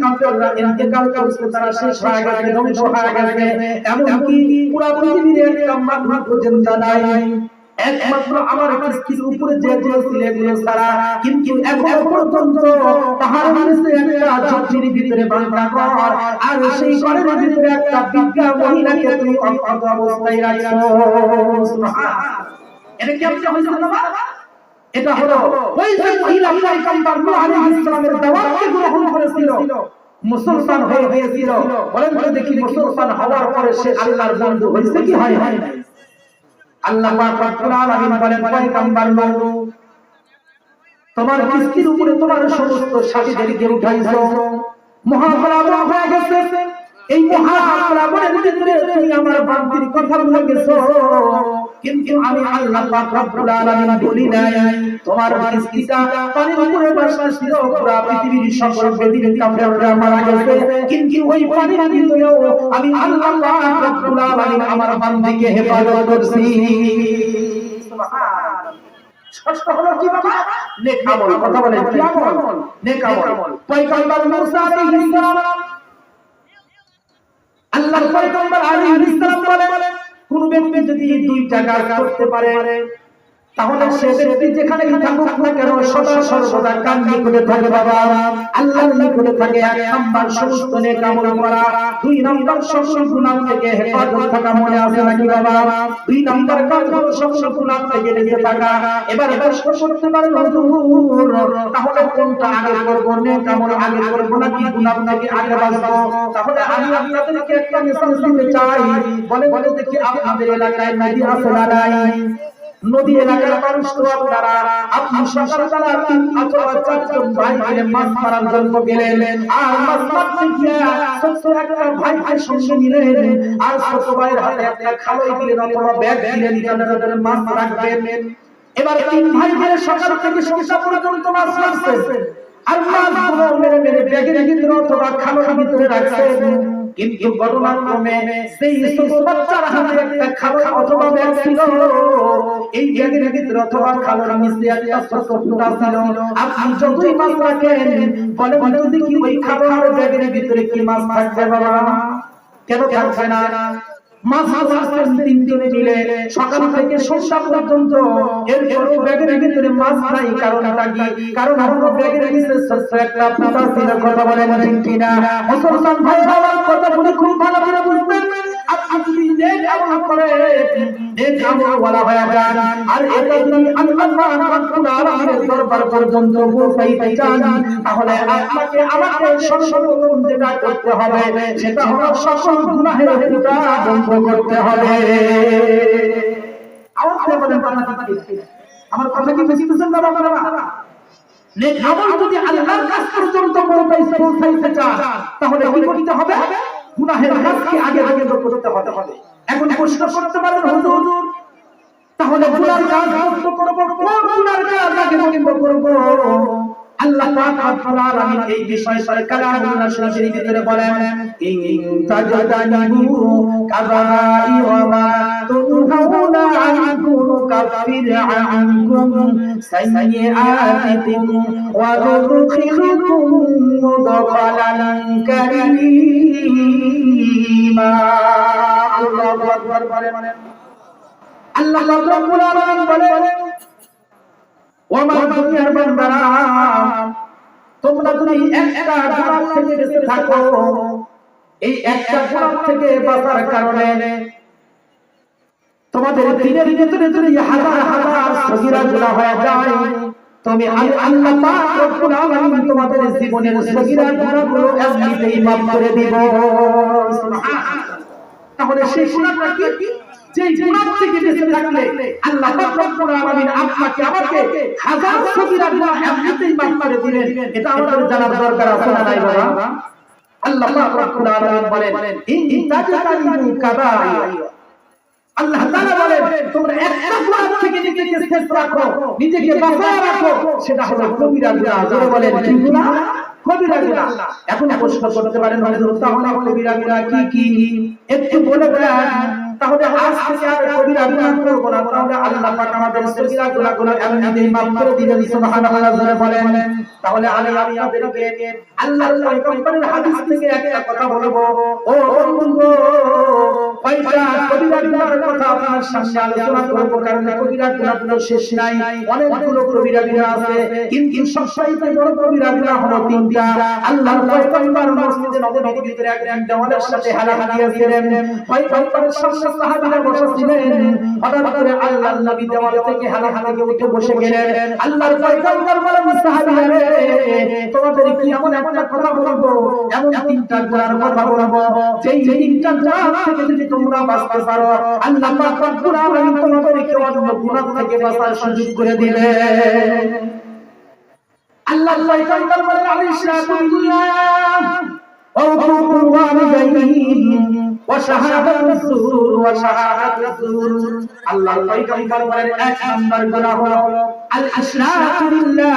কাফেররা ইন্তেকাল করেছে, তারা শেষ হয়ে গেছে, ধ্বংস হয়ে গেছে, এমনকি পুরো পৃথিবীর একটা মানুষ পর্যন্ত নাই, একমাত্র আমার কিস্তির উপরে যে ছিলেন তারা। কিন্তু এখন পর্যন্ত পাহাড়ের নিচে একটা ঝুপড়ির ভিতরে বাঁধা ঘর, আর সেই ঘরের ভিতরে একটা বৃদ্ধা মহিলাকে তুমি অক্ষত অবস্থায় রাখছো। সুবহানাল্লাহ। এটা কি আপনি হইছে বাবা? এটা হলো ওই যে মহিলা পয়গম্বর নূহ আলাইহিস সালামের দাওয়াতকে গ্রহণ করেছিল, মুসলমান হয়েছিল। বলেন তো দেখি, মুসলমান হওয়ার পরে সে আল্লাহর বন্ধু হইছে কি হয় নাই? আল্লাহ পাক রব্বুল আলামিন বলেন, পয়গম্বর নূহ, তোমার কিস্তির উপরে তোমার সমস্ত সাথীদেরকে উঠাইছো, মহাপ্লাবন হয়ে গেছে, এই মহাপ্লাবনের ভিতরে তুমি আমার বান্দির কথা ভুলে গেছো, কিন্তু আমি আল্লাহ পাক রব্বুল আলামিন বলি নাই তোমার কিস্তিটা পানির উপরে ভাসা ছিল, পুরো পৃথিবীর সকল বেদিন কাফেররা মারা গেছে, কিন্তু ওই পানির ভিতরেও আমি আল্লাহ পাক রব্বুল আলামিন আমার বান্দিকে হেফাজত করছি। সুবহানাল্লাহ। ষষ্ঠ হলো কি বাবা? নেক আমল। কথা বলেন, কি আমল? নেক আমল। পয়গম্বর মুসা আলাইহিস সালাম, আল্লাহর পয়গম্বর আলাইহিস সালাম বলেন, কোন ব্যক্তি যদি দুইটা কাজ করতে পারে, তাহলে সে ব্যক্তি যেখানে থাকুক না কেন সদা সর্বদা কার নিকটে থাকে বাবা? আল্লাহর নিকটে থাকে। এক নাম্বার সমস্ত নেক আমল করা, দুই নাম্বার সকল গুনাহ থেকে হেফাজত থাকা। মনে আছে নাকি বাবা? দুই নাম্বার কাজ হলো সকল গুনাহ থেকে বেঁচে থাকা। এবার প্রশ্ন করতে পারেন হুজুর, তাহলে কোনটা আগে করব? নেক আমল আগে করব নাকি গুনাহ থেকে আগে বাঁচবো? তাহলে আমি আপনাদেরকে একটা মেসেজ দিতে চাই। বলে দেখি আপনাদের এলাকায় নদী আছে না নাই? নদী এলাকার মানুষ তো আপনারা, আপনি সকালবেলা 3 অথবা 4 জন ভাই মিলে মাছ মারার জন্য গেলেন, আর মাছ মারতে গিয়ে ছোট্ট একটা ভাইকে সঙ্গে নিলেন, আর ছোট ভাইয়ের হাতে একটা খালই দিলেন অথবা ব্যাগ দিলেন, যাদের মাছ রাখবেন। এবার 3 ভাই মিলে সকাল থেকে সন্ধ্যা পর্যন্ত মাছ মারছেন, আর মাছগুলো মেরে মেরে ব্যাগের ভিতরে অথবা খালর ভিতরে রাখছেন। কিন্তু ঘটনাক্রমে সেই ছোট বাচ্চার হাতে একটা খালর অথবা ব্যাগ ছিল, এই ব্যাগের ভিতরে অথবা খালর নিচে একটা ছোট ফুটা ছিল। আপনি যতই মাছ রাখেন, বলে দেখি ওই খালর ব্যাগের ভিতরে কি মাছ থাকবে বাবা? কেন থাকবে না? মাছ মারছেন 3 জনে মিলে সকাল থেকে সন্ধ্যা পর্যন্ত, এরপরও ব্যাগের ভিতরে মাছ নাই। কারণটা কি? কারণ আমার ব্যাগের ভিতরে ছোট্ট একটা ফুটা ছিল। কথা বলেন ঠিক কিনা? মুসলমান ভাইরা আমার কথা বলে খুব ভালো করে বুঝবেন। আপনি যদি নেক আমল করেন, নেক আমল ওয়ালা হয়ে যান, আর এটা যদি আল্লাহ রাব্বুল আলামিনের দরবার পর্যন্ত পৌঁছাইতে চান, তাহলে আপনাকে আমাকে সর্বপ্রথম যেটা করতে হবে সেটা হলো সকল গুনাহের ফুটা বন্ধ করতে হবে। আওয়াজ বলেন কথা ঠিক কিনা? আমার কথা কি বুঝতেছেন না বাবা? নেক আমল যদি আল্লাহর কাছ পর্যন্ত পৌঁছাইতে চান, তাহলে কি করতে হবে? গুনাহের কাজকে আগে আগে করতে হবে। এখন প্রশ্ন করতে পারেন হুজুর, তাহলে গুনার কাজ বন্ধ করব, কোন গুনার কাজ আগে বন্ধ করব? আল্লাহ পাক রব্বুল আলামিন এই বিষয়ে সূরা কালামুল্লাহ শরীফের ভিতরে বলেন, ইন তাজদানিবু কাবাইরা মা তুনহাউনা আনহু নুকাফির আনকুম সাইয়্যাতিকুম ওয়া নুদখিলুকুম মুদখালান কারীমা। আল্লাহু আকবার বলেন। আল্লাহ রাব্বুল আলামিন বলেন, ও আমার দুনিয়ার বান্দারা, তোমরা যদি একটা গুনাহ থেকে বেঁচে থাকো, এই একটা গুনাহ থেকে বাঁচার কারণে তোমাদের দিনের ভিতরে যদি হাজার হাজার সগীরা গুনাহ হয়ে যায়, তুমি আল্লাহ পাক রব্বুল আলামিন তোমাদের জীবনের সগীরা গুনাহগুলো এমনিতেই মাফ করে দিব। সুবহানাল্লাহ। তাহলে সেই গুনাহটা কি? যে গুনাহ থেকে বেঁচে থাকলে আল্লাহ পাক রব্বুল আলামিন আপনাকে আমাকে হাজার সগীরা গুনাহ এমনিতেই মাফ করে দিবেন। এটা আমাদের জানার দরকার আছে না নাই বাবা? আল্লাহ পাক রব্বুল আলামিন বলেন, ইন তাজতানিবু কাবাইরা, আল্লাহ তাআলা বলেন তোমরা একটা গুনাহ থেকে নিজেকে সেফ রাখো, নিজেকে বাঁচায় রাখো, সেটা হলো কবিরা গুনাহ। যারা বলেন কি গুনাহ? কবিরা গুনাহ। এখন প্রশ্ন করতে পারেন হুজুর, তাহলে কবিরা গুনাহ কি কি একটু বলে দেন। তাহলে আজ থেকে আর কবিরা গুনাহ করব না, তাহলে আল্লাহ পাক আমাদের সগীরা গুনাহগুলো এমনিতেই মাফ করে দিবেন। সুবহানাল্লাহ জোরে বলেন। তাহলে আমি আপনাদেরকে আল্লাহর পয়গম্বরের হাদিস থেকে একটা কথা বলবো। ও বন্ধু, কয়টা কবিরা গুনাহের কথা আপনার সামনে আলোচনা করব, কারণ কবিরা গুনাহগুলো শেষ নাই, অনেকগুলো কবিরা গুনাহ আছে। কিন্তু সবচাইতে বড় কবিরা গুনাহ হলো 3টা। আল্লাহর পয়গম্বর মসজিদে নববীর ভিতরে একজন দেওয়ালের সাথে হালাহালি দিয়েছিলেন। পয়গম্বরের সামনে সাহাবীরা বসেছিলেন। হঠাৎ করে আল্লাহর নবী দেওয়াল থেকে হালাহালিতে উঠে বসে গেলেন। আল্লাহর পয়গম্বর বলেন, সাহাবীরা রে, তোমাদের কি এমন একটা কথা বলবো, এমন 3টা গুনাহের কথা বলবো, যেই 3টা গুনাহ থেকে যদি তোমরা বাঁচতে পারো, আল্লাহ পাক রব্বুল আলামিন তোমাদেরকে অন্য গুনাহ থেকে বাঁচার সুযোগ করে দিবেন। আল্লাহ পয়গম্বর বলেন, আলাইহিসসালাতু বিল্লাহ ওয়া হুকুকুল ওয়ালিদাইন ওয়া শাহাদাতুজ যুর ওয়া শাহাদাতুজ যুর। আল্লাহর পয়গম্বর বলেন, এক নাম্বার গুনাহ হলো আল ইশরাকু বিল্লাহ,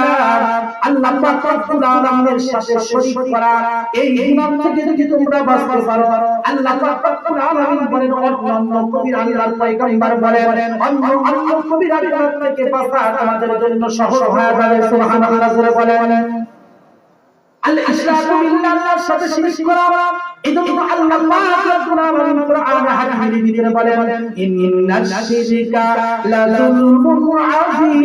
আল্লাহ পাক রব্বুল আলামিনের সাথে শরীক করা। এই গুনাহ থেকে যদি তোমরা বাঁচতে পারো, আল্লাহ পাক রব্বুল আলামিন বলেন অন্য কবিরা, আল্লাহর পয়গম্বর বলেন অন্য কবিরা গুনাহ থেকে বাঁচা তোমাদের জন্য সহজ হয়ে যাবে। সুবহানাল্লাহ জোরে বলেন। আল ইশরাকু বিল্লাহ, আল্লাহর সাথে শিরক করা। এজন্য আল্লাহ পাক রব্বুল আলামিন কোরআনে হাকিমের ভিতরে বলেন ইন্নাশ শিরকা লাযুলমুন আযীম।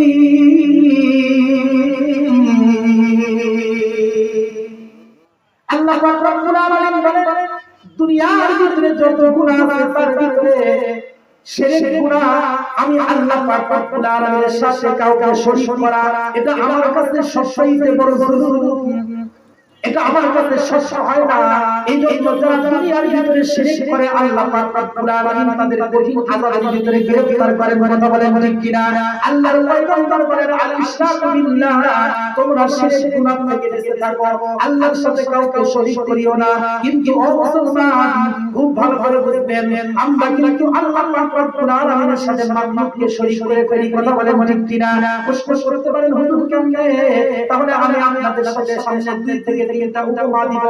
আল্লাহ পাক রব্বুল আলামিন বলেন দুনিয়ার ভিতরে যত গুনাহ আছে তার ভিতরে শিরক গুনাহ, আমি আল্লাহ পাক রব্বুল আলামিনের সাথে কাউকে শরীক করা, এটা আমার কাছে সবচেয়ে বড় জুলুম, এটা আমার কাছে সহ্য হয় না। এই জন্য যারা দুনিয়ার ভিতরে শিরক করে আল্লাহ পাক রব্বুল আলামিন তাদের কঠিন আযাবের ভিতরে গ্রেফতার করেন। কথা বলেন ঠিক কিনা? আল্লাহর পয়গম্বর বলেন আল ইশরাকু বিল্লাহ, তোমরা শিরক গুনাহ থেকে বেঁচে থাকো, আল্লাহর সাথে কাউকে শরীক করিও না। কিন্তু ও মুসলমান, খুব ভালো করে বুঝবেন, আমরা কিন্তু আল্লাহ পাক রব্বুল আলামিনের সাথে মাখলুককে শরীক করে ফেলি। কথা বলেন ঠিক কিনা? প্রশ্ন করতে পারেন হুজুর কেমনে? তাহলে আমি আপনাদের সাথে সামনে দুই থেকে তিনটা উপমা দিব।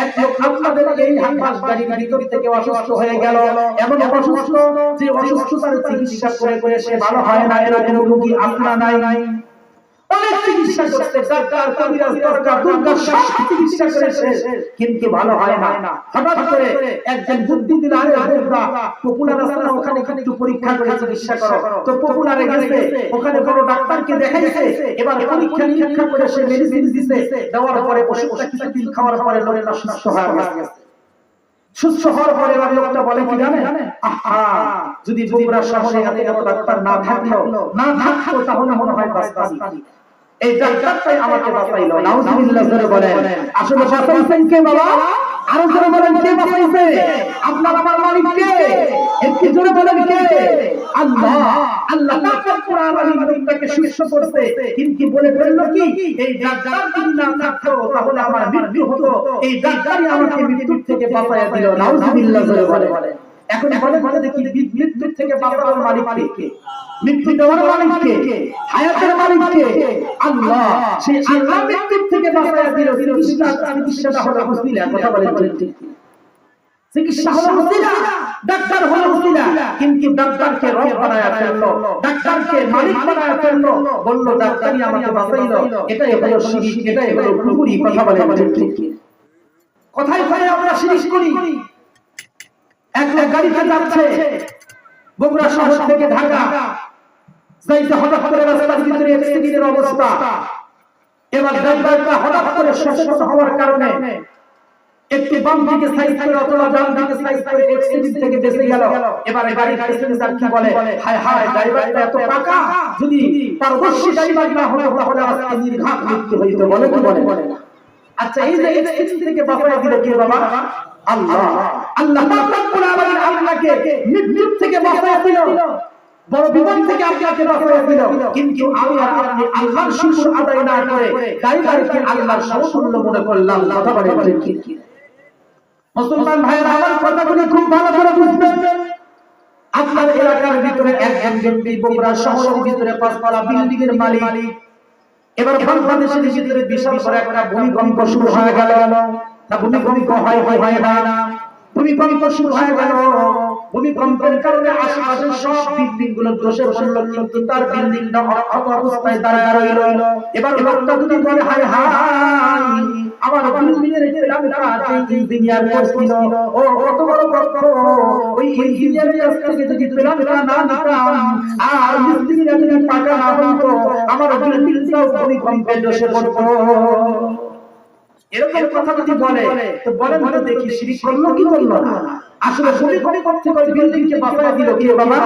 এক লোক আপনাদের এই হাঁস গাড়ির ভিতর থেকে অসুস্থ হয়ে গেল, এমন অসুস্থ যে অসুস্থতার চিকিৎসা করে করে সে ভালো হয় না, এরকম রোগী আপনার নাই? অনেক চিকিৎসা করতে ডাক্তার, কবিরাজ, তরকা, দুর্গা সব চিকিৎসা করেছে কিন্তু ভালো হয় না। হঠাৎ করে একজন বুদ্ধি দিল, আরে বুদ্ধা পপুলার আছে না, ওখানে একটু পরীক্ষা করে চিকিৎসা করো। তো পপুলারে গেছে, ওখানে কোনো ডাক্তারকে দেখাইছে, এবার পরীক্ষা নিরীক্ষা করে সে মেডিসিন দিছে, দেওয়ার পরে ওষুধটা কিছুদিন খাওয়ার পরে লোকটা সুস্থ হয়ে গেছে। সুস্থ হওয়ার পরে এবার লোকটা বলে কি জানে, আহা যদি বগুড়া শহরে এত ডাক্তার না থাকতো তাহলে মনে হয় বাঁচতাম। এই ডাক্তারটাই আমাকে বাঁচাইলো। নাউজুবিল্লাহ জোরে বলেন। আসলে বাঁচাইছেন কে বাবা? আরো জোরে বলেন, কে বাঁচাইছে? আপনার আমার মালিক কে? একটু জোরে বলেন কে? আল্লাহ। আল্লাহ পাক রব্বুল আলামিন লোকটাকে সুস্থ করতে কিন্তু বলে ফেললো কি, এই ডাক্তার যদি না থাকতো তাহলে আমার মৃত্যু হতো, এই ডাক্তারই আমাকে মৃত্যুর থেকে বাঁচাইয়া দিল। নাউজুবিল্লাহ জোরে বলেন। এখন বলে দেখি মৃত্যুর থেকে বাঁচানোর মালিক কে? মৃত্যু দেওয়ার মালিক কে? হায়াতের মালিক কে? আল্লাহ। সেই আল্লাহ মৃত্যুর থেকে বাঁচাইয়া দিল। চিকিৎসাটা হলো ওসিলা। কথা বলেন ঠিক? চিকিৎসা হলো ওসিলা, ডাক্তার হলো ওসিলা, কিন্তু ডাক্তারকে রব বানায়া ফেললো, ডাক্তারকে মালিক বানায়া ফেললো, বললো ডাক্তারই আমাকে বাঁচাইলো। এটাই হলো শিরক, এটাই হলো কুফরি। কথা বলেন ঠিক? কোথায় কোথায় আমরা শিরক করি? এক লোক গাড়িতে যাচ্ছে বগুড়া শহর থেকে ঢাকা যাইতে, হঠাৎ করে রাস্তার ভিতরে অ্যাক্সিডেন্টের অবস্থা। এবার ড্রাইভারটা হঠাৎ করে সচেতন হওয়ার কারণে একটু বাম দিকে সাইড করে অথবা ডান দিকে সাইড করে অ্যাক্সিডেন্ট থেকে বেঁচে গেল। এবারে গাড়ির প্যাসেঞ্জার কি বলে, হায় হায় ড্রাইভারটা এত পাকা, যদি পারদর্শী ড্রাইভার না হতো তাহলে আজকে নির্ঘাত মৃত্যু হইতো। বলে কি বলে না? আচ্ছা, এই যে অ্যাক্সিডেন্ট থেকে বাঁচাইয়া দিল কে বাবা? আল্লাহ। আল্লাহ পাক রব্বুল আলামিন আপনাকে মৃত্যুর থেকে বাঁচাইয়া দিল, বড় বিপদ থেকে আপনাকে বাঁচাইয়া দিল। কিন্তু আমি আর আপনি আল্লাহর শুকর আদায় না করে ড্রাইভারকে আল্লাহর সমতুল্য মনে করলাম। কথা বলেন ঠিক? মুসলমান ভাইরা আমার কথাগুলো খুব ভালো করে বুঝবেন। আপনার এলাকার ভিতরে একজন ব্যক্তি বগুড়া শহরের ভিতরে 5 তলা বিল্ডিং এর মালিক। এবার বাংলাদেশের ভিতরে বিশাল বড় একটা ভূমিকম্প শুরু হয়ে গেল। না ভূমিকম্প হয় না, ভূমিকম্প শুরু হয়ে গেল। ভূমিকম্পের কারণে আশেপাশের সব বিল্ডিং গুলো ধসে পড়ল, কিন্তু তার বিল্ডিংটা অবস্থায় দাঁড়ায় রইল। এবার লোকটা যদি বলে হায় হায় আমার বিল্ডিং এর প্ল্যানটা ইঞ্জিনিয়ার করছিল, ও কত বড় কষ্ট, ওই ইঞ্জিনিয়ারের কাছ থেকে যদি প্ল্যানটা না নিতাম আর মিস্ত্রিরা যদি পাকা না হতো আমার বিল্ডিংটাও ভূমিকম্পে ধসে পড়তো। এরকম কথা যদি বলে তো বলেন তো দেখি শিরক করলো কি করলো না? আসলে ভূমিকম্প থেকে বিল্ডিং কে বাঁচায়া দিল কে বাবা?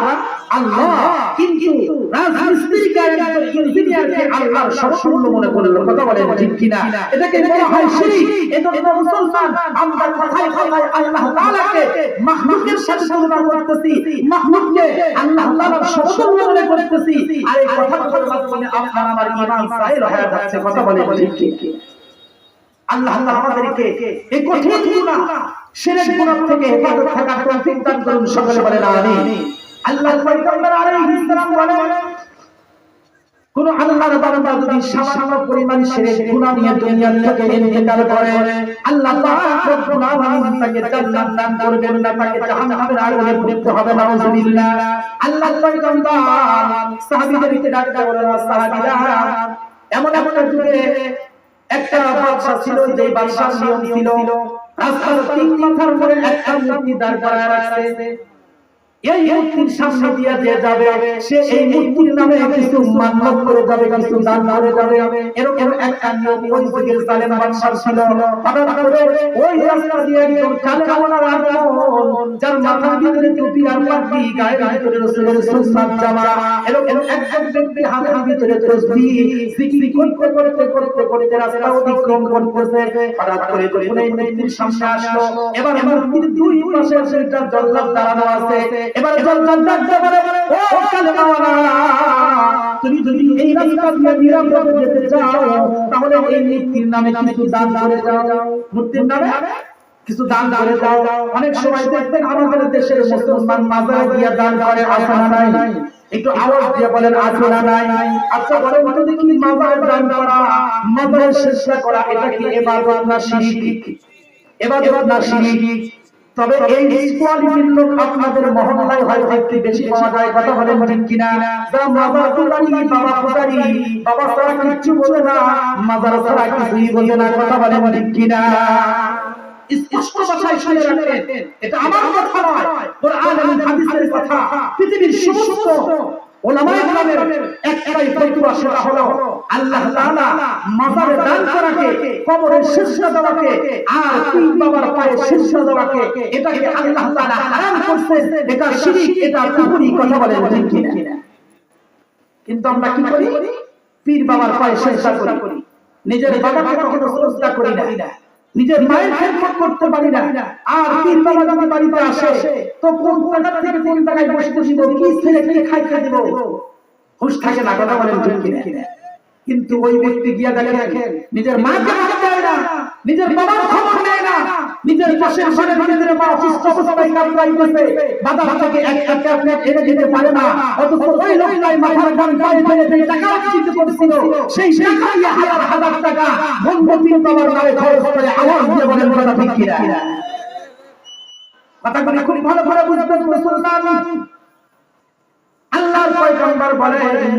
আল্লাহ। কিন্তু রাজমিস্ত্রিকে ইঞ্জিনিয়ারকে আল্লাহর সমতুল্য মনে করলো। কথা বলেন ঠিক কিনা? এটাকে বলা হয় শিরক। এজন্য মুসলমান আমরা কথায় কথায় আল্লাহ তাআলাকে মাখলুকের সাথে তুলনা করতেছি, মাখলুককে আল্লাহ তাআলার সমতুল্য মনে করতেছি। আর এই কথাগুলোর মাধ্যমে আপনার আমার ঈমান সাইল হয়ে যাচ্ছে। কথা বলেন ঠিক? আল্লাহ আমাদেরকে এই কঠিন গুনাহ শিরক গুনাহ থেকে হেফাজত থাকার তৌফিক দান করুন। সকলে বলেন আমিন। আল্লাহর পয়গম্বর আলাইহিস সালাম বলেন, কোন আল্লাহর বান্দা যদি সামান্য পরিমাণ শিরক গুনাহ নিয়ে দুনিয়া থেকে ইন্তেকাল করে, আল্লাহ পাক রব্বুল আলামিন তাকে জান্নাত দান করবেন না, তাকে জাহান্নামের আগুনে পুড়তে হবে। নাউজুবিল্লাহ। আল্লাহর পয়গম্বর সাহাবীদেরকে ডাকতে বলেন, সাহাবীরা এমন একটা যুগে একটা বাদশা ছিল, যে বাদশার নিয়ম ছিল রাস্তার তিন মাথার উপরে একটা মূর্তি দাঁড় করায় রাখছে। এই মূর্তির সামনে দিয়ে যে যাবে সে এই মূর্তির নামে কিছু মান্যত করে যাবে, কিছু দান করে যাবে। এরকম একটা নিয়ম ওই যুগের জালেম বাদশার ছিল। হঠাৎ করে ওই রাস্তা দিয়ে একজন কালেমাওয়ালার আগমন, যার মাথার ভিতরে টুপি আর পাগড়ি, গায়ের ভিতরে রাসূলের সুন্নাত জামা, এরকম একজন ব্যক্তি হাতের ভিতরে তাসবিহ জিকির করতে করতে করতে করতে রাস্তা অতিক্রম করতেছে। হঠাৎ করে যখন এই মূর্তির সামনে আসলো, এবার মূর্তির দুই পাশে সেটা জল্লাদ দাঁড়ানো আছে। এবার জল্লাদ ডাকতে পারে, ও কালেমাওয়ালা, তুমি যদি এই রাস্তা দিয়ে নিরাপদে যেতে চাও তাহলে এই মূর্তির নামে কিছু দান করে যাও, মূর্তির নামে কিছু দান করে দাও। অনেক সময় দেখবেন আমাদের দেশের মুসলমান মাজারে গিয়ে দান করে, আছে না নাই? একটু আওয়াজ দিয়ে বলেন, আছে না নাই? আচ্ছা বলেন তো দেখি, মাজারে দান করা, মাজারে সেজদা করা, এটা কি ইবাদত না শিরক? ইবাদত না শিরক? তবে এই কোয়ালিটির লোক আপনাদের মহল্লায় হয়তো একটু বেশি পাওয়া যায়, কথা বলেন ঠিক কিনা? যারা মাজার পূজারি, বাবা পূজারি, বাবা ছাড়া কিচ্ছু বোঝে না, মাজার ছাড়া কিছুই বোঝে না, কথা বলেন ঠিক কিনা? স্পষ্ট ভাষায় শুনে রাখেন, এটা আমার কথা নয়, কোরআন এবং হাদিসের কথা। পৃথিবীর সমস্ত উলামায়ে কেরামের একটাই ফতোয়া, সেটা হলো আল্লাহ তাআলা মাজারে দান করাকে, কবরে সিজদা দেওয়াকে আর পীর বাবার পায়ে সিজদা দেওয়াকে, এটাকে আল্লাহ তাআলা হারাম করেছেন। এটা শিরক, এটা কুফরি, কথা বলেন ঠিক কিনা? কিন্তু আমরা কি করি? পীর বাবার পায়ে সিজদা করি, নিজের বাবাকে কখনো সিজদা করি না, নিজের মায়ের খেদমত করতে পারি না। আর পীর বাবা যদি বাড়িতে আসে তো কোন টাকা থেকে কোন টাকায় বসে বসে কি ছেলে কি খাইতে দেব, হুঁশ থাকে না, কথা বলেন ঠিক কিনা? কিন্তু ওই ব্যক্তি গিয়া দেখেন নিজের মাকে ভাত দেয় না, নিজের বাবার খবর নেয় না, নিজের পাশের ঘরের ভিতরে মা অসুস্থ অবস্থায় কাঁদতেছে, বাজার থেকে এক টাকা এনে দিতে পারে না, অথচ ওই লোকটাই মাথার গান পায়ে ফেলে যে টাকা অর্জিত করছিল, সেই টাকা দিয়ে হাজার হাজার টাকা পীর বাবার নামে খরচ করে। আওয়াজ দিয়ে বলেন, কথা ঠিক কিনা? কথাগুলি খুব ভালো করে বুঝবেন মুসলমান। আল্লাহর পয়গম্বর বলেন,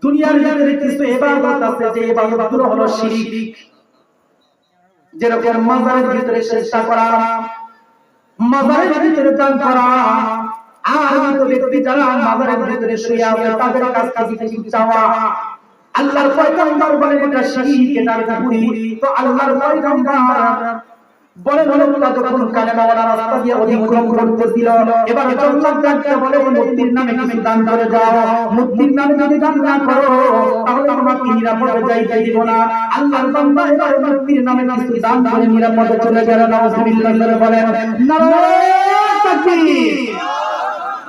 দুনিয়ার ভিতরে কিছু ইবাদত আছে যে ইবাদতগুলো হলো শিরক। যেরকম মাজারের ভিতরে সিজদা করা, মাজারের ভিতরে দান করা, আর মৃত ব্যক্তি যারা মাজারের ভিতরে শুয়ে আছে তাদের কাছ থেকে কিছু চাওয়া। আল্লাহর পয়গম্বর বলেন এটা শিরক, এটা কুফরি। তো আল্লাহর পয়গম্বর বলে লোকটা যখন কালেমাওয়ালা রাস্তা দিয়ে অতিক্রম করতেছিল, এবার জল্লাদ ডাকতে বলে, মূর্তির নামে কিছু দান করে যাও, মূর্তির নামে যদি দান না করো তাহলে তোমাকে নিরাপদে যাইতে দিব না। আল্লাহর বান্দা এবার মূর্তির নামে কিছু দান করে নিরাপদে চলে গেল। নাউযুবিল্লাহ বলেন, নারায়ে তাকবীর,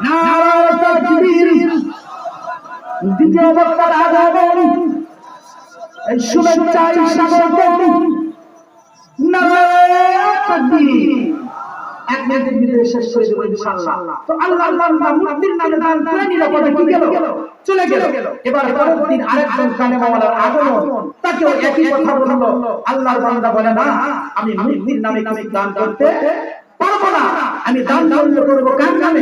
নারায়ে তাকবীর। দ্বিতীয় বক্তার আগমন, এই শুভেচ্ছা স্বাগতম, নারায়ে তাকবীর। এক মিনিটের ভিতরে শেষ করে দেব ইনশাআল্লাহ। তো আল্লাহর বান্দা মূর্তির নামে দান করে নিরাপদে কি গেল, চলে গেল। এবার পরের দিন আরেকজন কালেমাওয়ালার আগমন, তাকেও একই কথা বলল। আল্লাহর বান্দা বলে, না, আমি মূর্তির নামে কিছু দান করতে পারবো না, আমি দান করব কার নামে?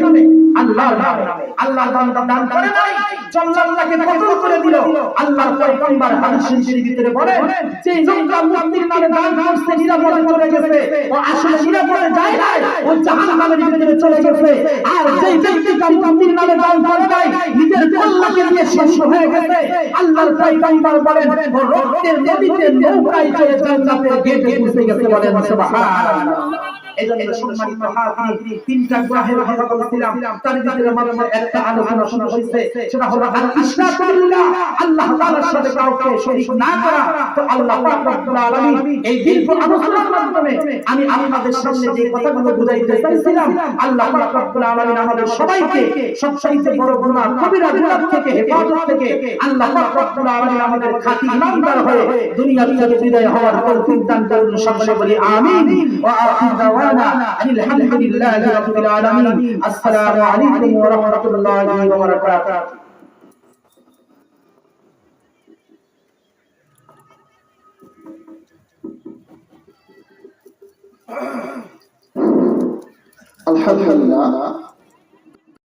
আল্লাহর নামে। আল্লাহর বান্দা দান করে নাই, জল্লাদকে কতল করে দিল। আল্লাহর পয়গম্বর হাদিস শরীফের ভিতরে বলেন, যে লোকটা মূর্তির নামে দান করছে নিরাপদে চলে গেছে, ও আসলে নিরাপদে যায় নাই, ও জাহান্নামের ভিতরে চলে গেছে। আর যে ব্যক্তিটা মূর্তির নামে দান করে নাই, নিজের কল্যাণকে দিয়ে শেষ হয়ে গেছে, আল্লাহর পয়গম্বর বলেন, ও রক্তের নদীতে নৌকায় চলে জান্নাতের গেটে পৌঁছে গেছে। বলেন সুবহানাল্লাহ। এজন্য সম্মানিত হাজির, তিনটা গ্রহের কথা বলছিলাম, তার ভিতরে মাত্র একটা আলোচনা শুরু হয়েছে, সেটা হলো আল ইশরাকু বিল্লাহ, আল্লাহ তাআলার সাথে কাউকে শরীক না করা। তো আল্লাহ পাক রব্বুল আলামিন এই দীর্ঘ আলোচনার মাধ্যমে আমি আপনাদের সামনে যে কথাগুলো বুঝাইতে চাইছিলাম, আল্লাহ পাক রব্বুল আলামিন আমাদের সবাইকে সবচেয়ে বড় গুনাহ কবিরা গুনাহ থেকে হেফাজত থেকে আল্লাহ পাক রব্বুল আলামিন আমাদের খাঁটি ইমানদার হয়ে দুনিয়া থেকে বিদায় হওয়ার তৌফিক দান করুন। সকলে বলি আমিন। ওয়া আখিরু দাওয়ানা আলহামদুলিল্লাহি রাব্বিল আলামিন। আসসালামু আলাইকুম ওয়া রাহমাতুল্লাহি ওয়া বারাকাতুহু। আলহামদুলিল্লাহ।